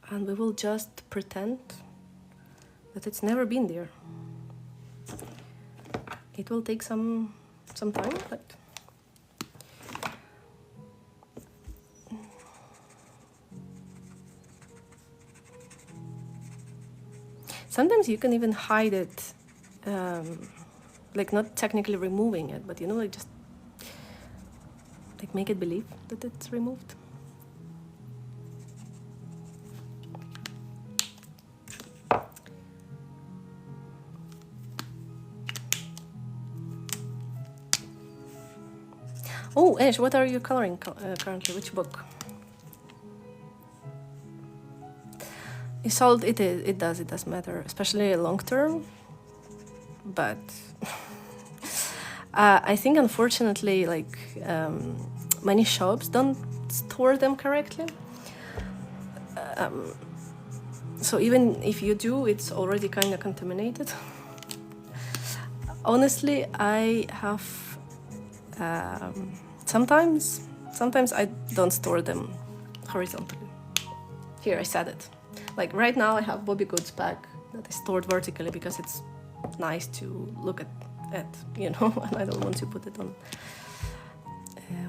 And we will just pretend that it's never been there. It will take some time, but sometimes you can even hide it, like not technically removing it, but like just like make it believe that it's removed. Oh, Ash, what are you coloring currently? Which book? Salt, it does matter, especially long term. But I think unfortunately, like many shops don't store them correctly. So even if you do, it's already kind of contaminated. Honestly, I have sometimes I don't store them horizontally. Here, I said it. Like right now I have Bobby Goods pack that is stored vertically because it's nice to look at it, and I don't want to put it on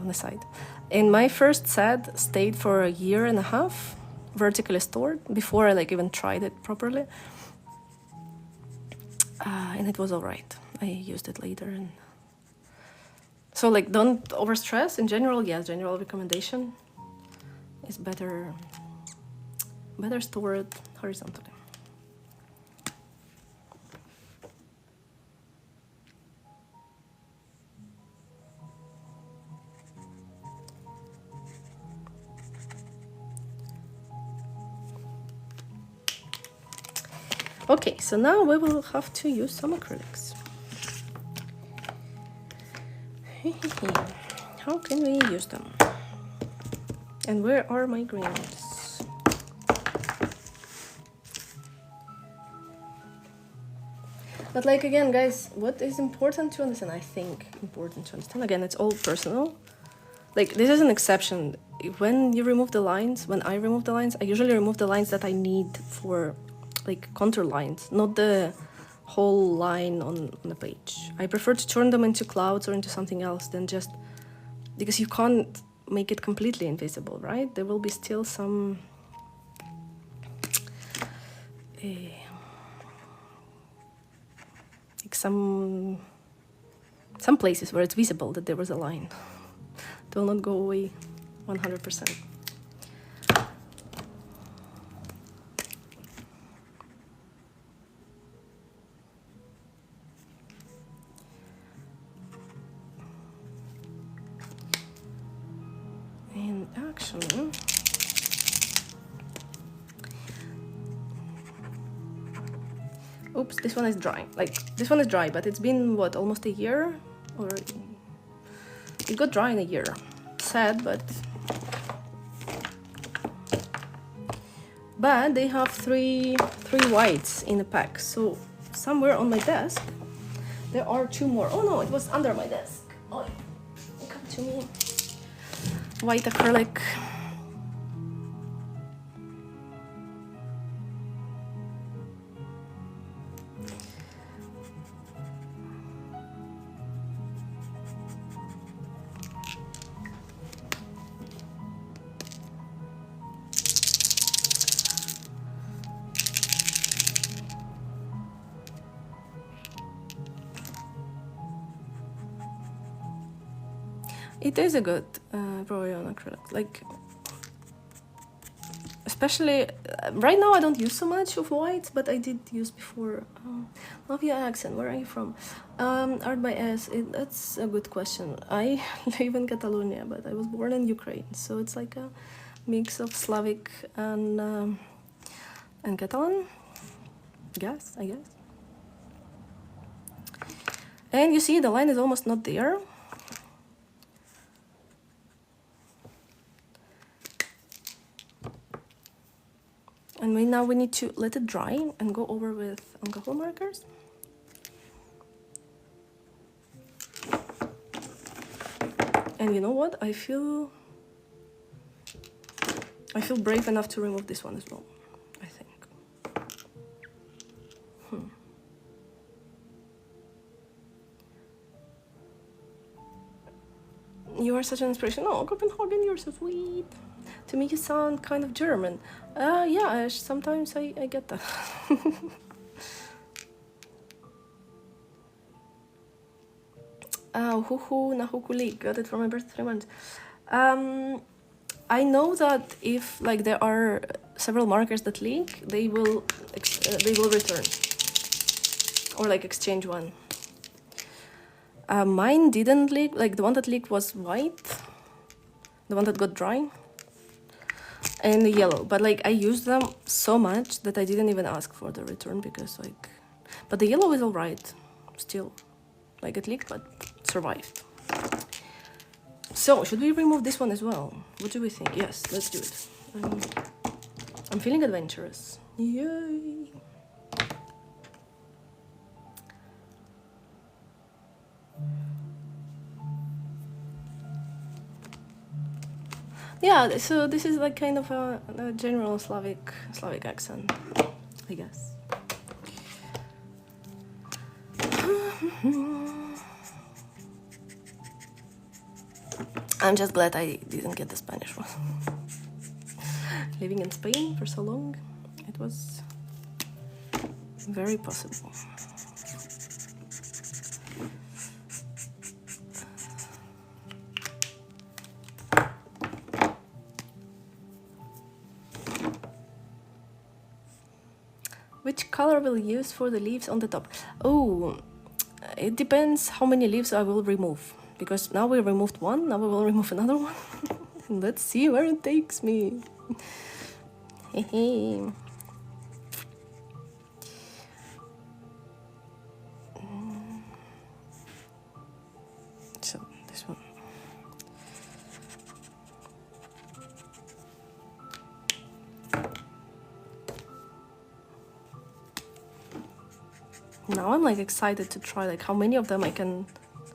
the side. And my first set stayed for a year and a half vertically stored before I like even tried it properly. And it was all right. I used it later. And so like don't overstress. In general, yes, general recommendation is better stored horizontally. Okay, so now we will have to use some acrylics. How can we use them? And where are my greens? But like again, guys, what is important to understand, I think important to understand, again, it's all personal. Like this is an exception. When you remove the lines, when I remove the lines, I usually remove the lines that I need for like contour lines, not the whole line on the page. I prefer to turn them into clouds or into something else than just, because you can't make it completely invisible, right? There will be still some like some places where it's visible that there was a line. It will not go away 100%. And actually, oops, this one is dry. Like, this one is dry, but it's been, what, almost a year? Or it got dry in a year. Sad, but they have three whites in a pack. So somewhere on my desk, there are 2 more. Oh no, it was under my desk. Oh, come to me. White acrylic. It is a good Pro on acrylic. Like, especially right now I don't use so much of whites, but I did use before. Love your accent. Where are you from? Art by S. That's a good question. I live in Catalonia, but I was born in Ukraine, so it's like a mix of Slavic and Catalan. I guess. And you see, the line is almost not there. And now we need to let it dry and go over with alcohol markers. And you know what? I feel brave enough to remove this one as well, I think. You are such an inspiration. Oh, Copenhagen, you're so sweet. To me, you sound kind of German. Yeah, sometimes I get that. Ohuhu Nahuku leak. Got it for my birthday month. I know that if like there are several markers that leak, they will return or like exchange one. Mine didn't leak. Like the one that leaked was white, the one that got dry, and the yellow. But like I used them so much that I didn't even ask for the return because like, but the yellow is all right still. Like it leaked, but survived. So should we remove this one as well? What do we think? Yes, let's do it. I'm feeling adventurous. Yay! Yeah, so this is like kind of a general Slavic accent, I guess. I'm just glad I didn't get the Spanish one. Living in Spain for so long, it was very possible. Which color will you use for the leaves on the top? Oh, it depends how many leaves I will remove. Because now we removed one, now we will remove another one. Let's see where it takes me. So this Now I'm like excited to try like how many of them I can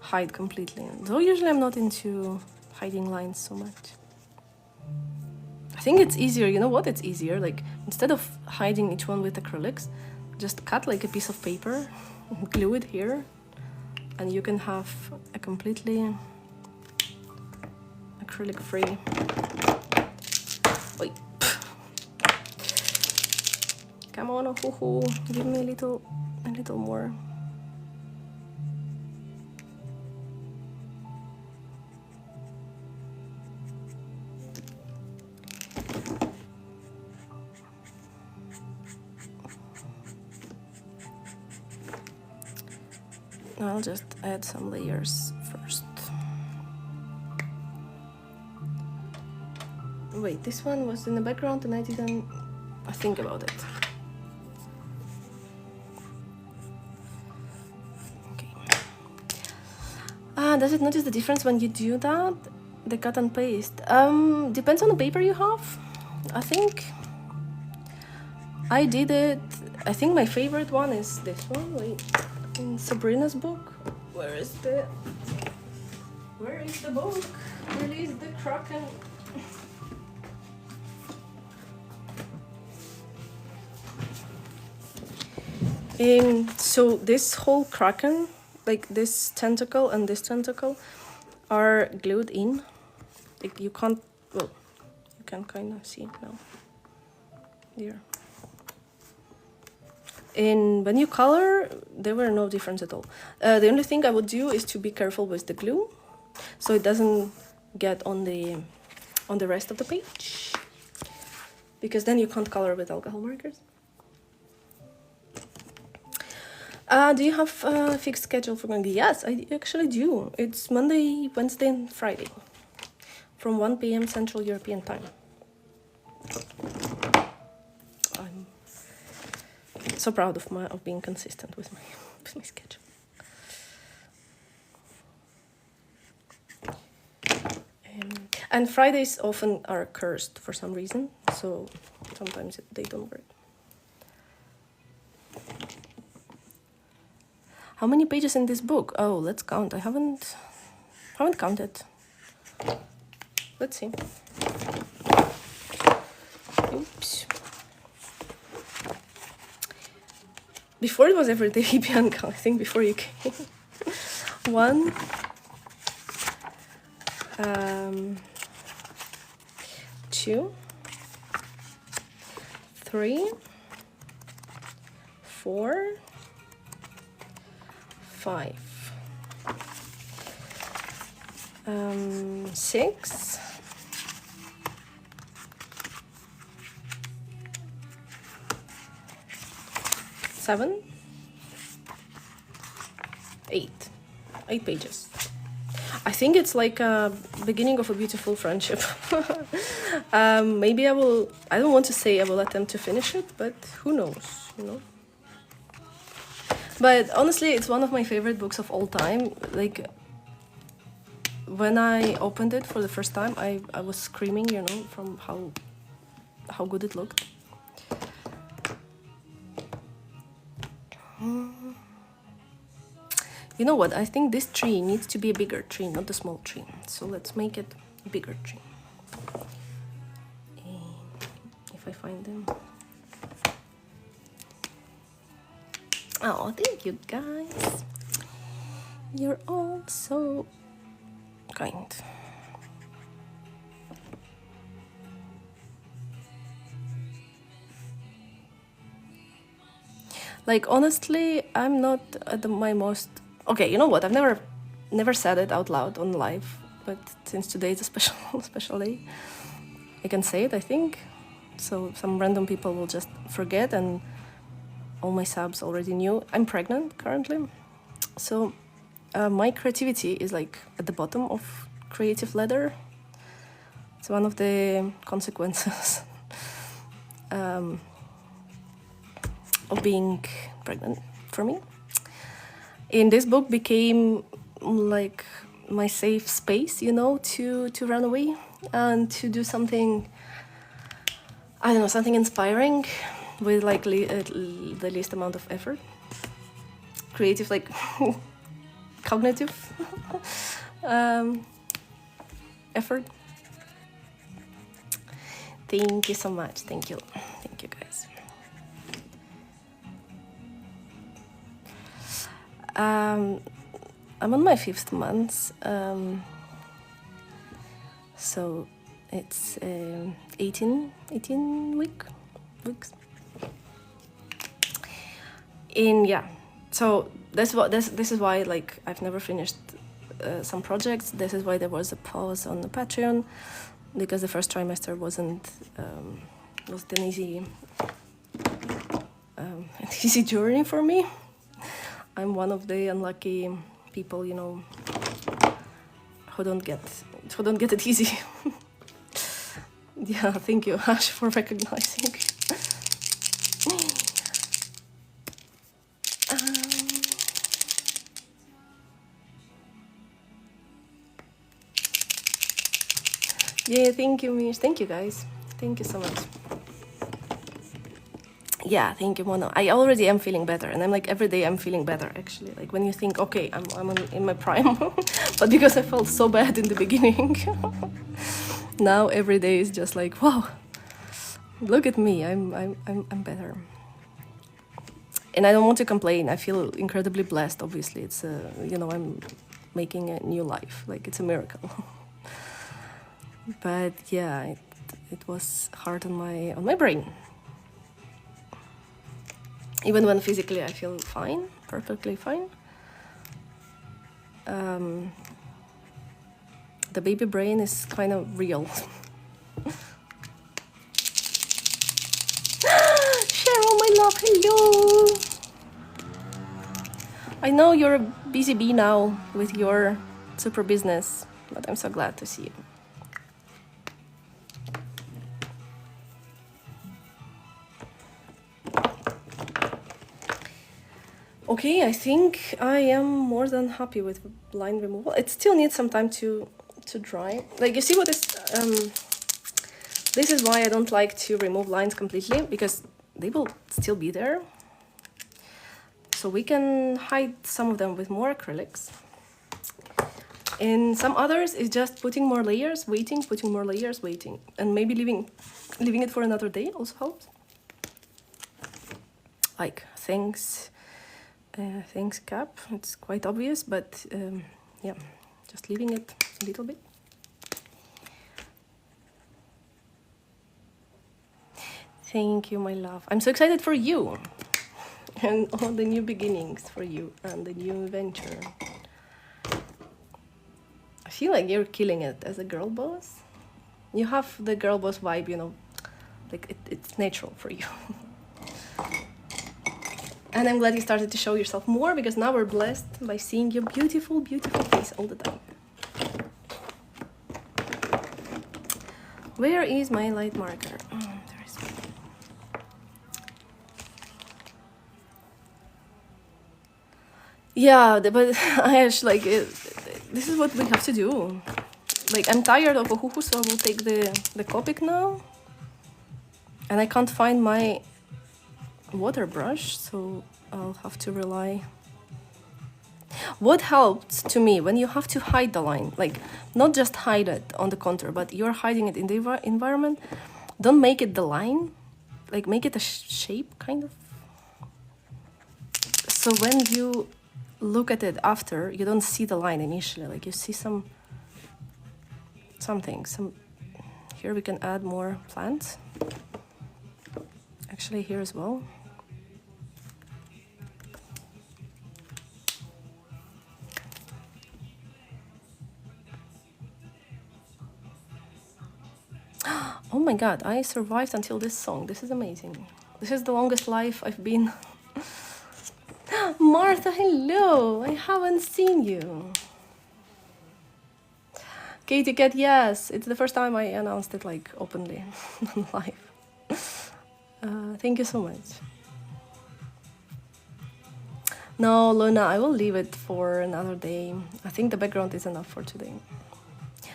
hide completely. Though usually I'm not into hiding lines so much. I think it's easier, you know what? It's easier. Like instead of hiding each one with acrylics, just cut like a piece of paper, glue it here, and you can have a completely acrylic free. Wait. Come on, Ohuhu, give me a little more. I'll just add some layers first. Wait, this one was in the background and I didn't think about it. Okay. Does it notice the difference when you do that? The cut and paste? Depends on the paper you have. I think I did it. I think my favorite one is this one. Wait, in Sabrina's book. Where is the book? Release the Kraken. So this whole Kraken, like this tentacle and this tentacle, are glued in. Like you can't, well, you can kind of see it now. Here. And when you color, there were no difference at all. The only thing I would do is to be careful with the glue, so it doesn't get on the rest of the page, because then you can't color with alcohol markers. Do you have a fixed schedule for going? Yes, I actually do. It's Monday, Wednesday, and Friday, from 1 p.m. Central European Time. I'm so proud of being consistent with my schedule. And Fridays often are cursed for some reason, so sometimes they don't work. How many pages in this book? Oh, let's count. I haven't counted. Let's see. Oops. Before it was every day, Bianca, I think before you came. 1, 2, 3, 4, 5, 6, 7, 8 pages. I think it's like a beginning of a beautiful friendship. Maybe I don't want to say I will attempt to finish it, but who knows, you know. But honestly, it's one of my favorite books of all time. Like, when I opened it for the first time, I was screaming, you know, from how good it looked. You know what? I think this tree needs to be a bigger tree, not a small tree. So let's make it a bigger tree. And if I find them. Oh, thank you guys. You're all so kind. Like, honestly, I'm not at my most... Okay, you know what? I've never said it out loud on live, but since today is a special day, I can say it, I think. So some random people will just forget, and all my subs already knew. I'm pregnant currently, so my creativity is like at the bottom of creative ladder. It's one of the consequences of being pregnant for me. And this book became like my safe space, you know, to run away and to do something, I don't know, something inspiring with like the least amount of effort. creative, like cognitive effort. Thank you so much. Thank you guys. I'm on my 5th month, so it's 18 weeks. And yeah, so this is why, like, I've never finished some projects. This is why there was a pause on the Patreon, because the first trimester wasn't an easy journey for me. I'm one of the unlucky people, you know, who don't get it easy. Yeah, thank you, Ash, for recognizing. Yeah, thank you, Mish. Thank you, guys. Thank you so much. Yeah, thank you, Mono. I already am feeling better, and I'm like, every day I'm feeling better, actually. Like, when you think, okay, I'm in my prime, but because I felt so bad in the beginning, now every day is just like, wow, look at me, I'm better. And I don't want to complain. I feel incredibly blessed. Obviously, it's you know, I'm making a new life. Like, it's a miracle. But yeah, it was hard on my brain. Even when physically I feel fine, perfectly fine. The baby brain is kind of real. Cheryl, my love, hello! I know you're a busy bee now with your super business, but I'm so glad to see you. Okay, I think I am more than happy with line removal. It still needs some time to dry. Like, you see what is... this is why I don't like to remove lines completely, because they will still be there. So we can hide some of them with more acrylics. And some others is just putting more layers, waiting, putting more layers, waiting. And maybe leaving it for another day also helps. Like, thanks cap, it's quite obvious, but yeah, just leaving it a little bit. Thank you, my love. I'm so excited for you and all the new beginnings for you and the new venture. I feel like you're killing it as a girl boss. You have the girl boss vibe, you know, like it's natural for you. And I'm glad you started to show yourself more, because now we're blessed by seeing your beautiful, beautiful face all the time. Where is my light marker? Oh, there is one. Yeah, but I actually, like, this is what we have to do. Like, I'm tired of Ohuhu, so I will take the Copic now. And I can't find my water brush, so I'll have to rely. What helped to me when you have to hide the line, like, not just hide it on the contour, but you're hiding it in the environment, don't make it the line, like, make it a shape, kind of. So when you look at it after, you don't see the line initially, like, you see something. Here we can add more plants. Actually, here as well. Oh my god, I survived until this song. This is amazing. This is the longest life I've been. Martha, hello! I haven't seen you. Katie Cat, yes. It's the first time I announced it, like, openly on live. Thank you so much. No, Luna, I will leave it for another day. I think the background is enough for today.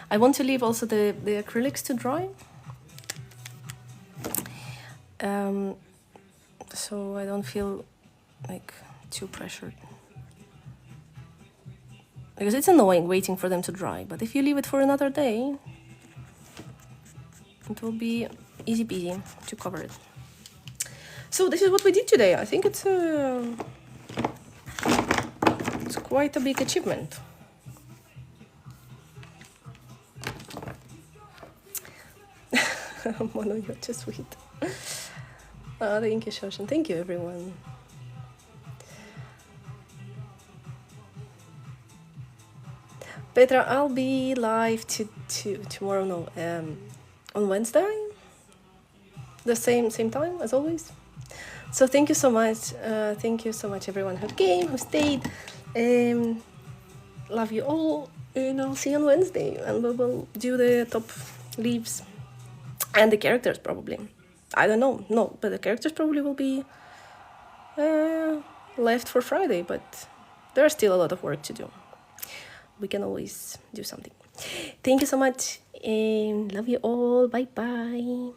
I want to leave also the acrylics to dry. So I don't feel like too pressured. because it's annoying waiting for them to dry, but if you leave it for another day, it will be easy peasy to cover it. So this is what we did today. I think it's quite a big achievement. Mono, you're too sweet. Thank you, Shoshan. Thank you, everyone. Petra, I'll be live tomorrow. No, on Wednesday, the same time as always. So thank you so much. Thank you so much, everyone who came, who stayed. Love you all, and I'll see you on Wednesday, and we will do the top leaves. And the characters probably. I don't know. No, but the characters probably will be left for Friday, but there's still a lot of work to do. We can always do something. Thank you so much and love you all. Bye bye.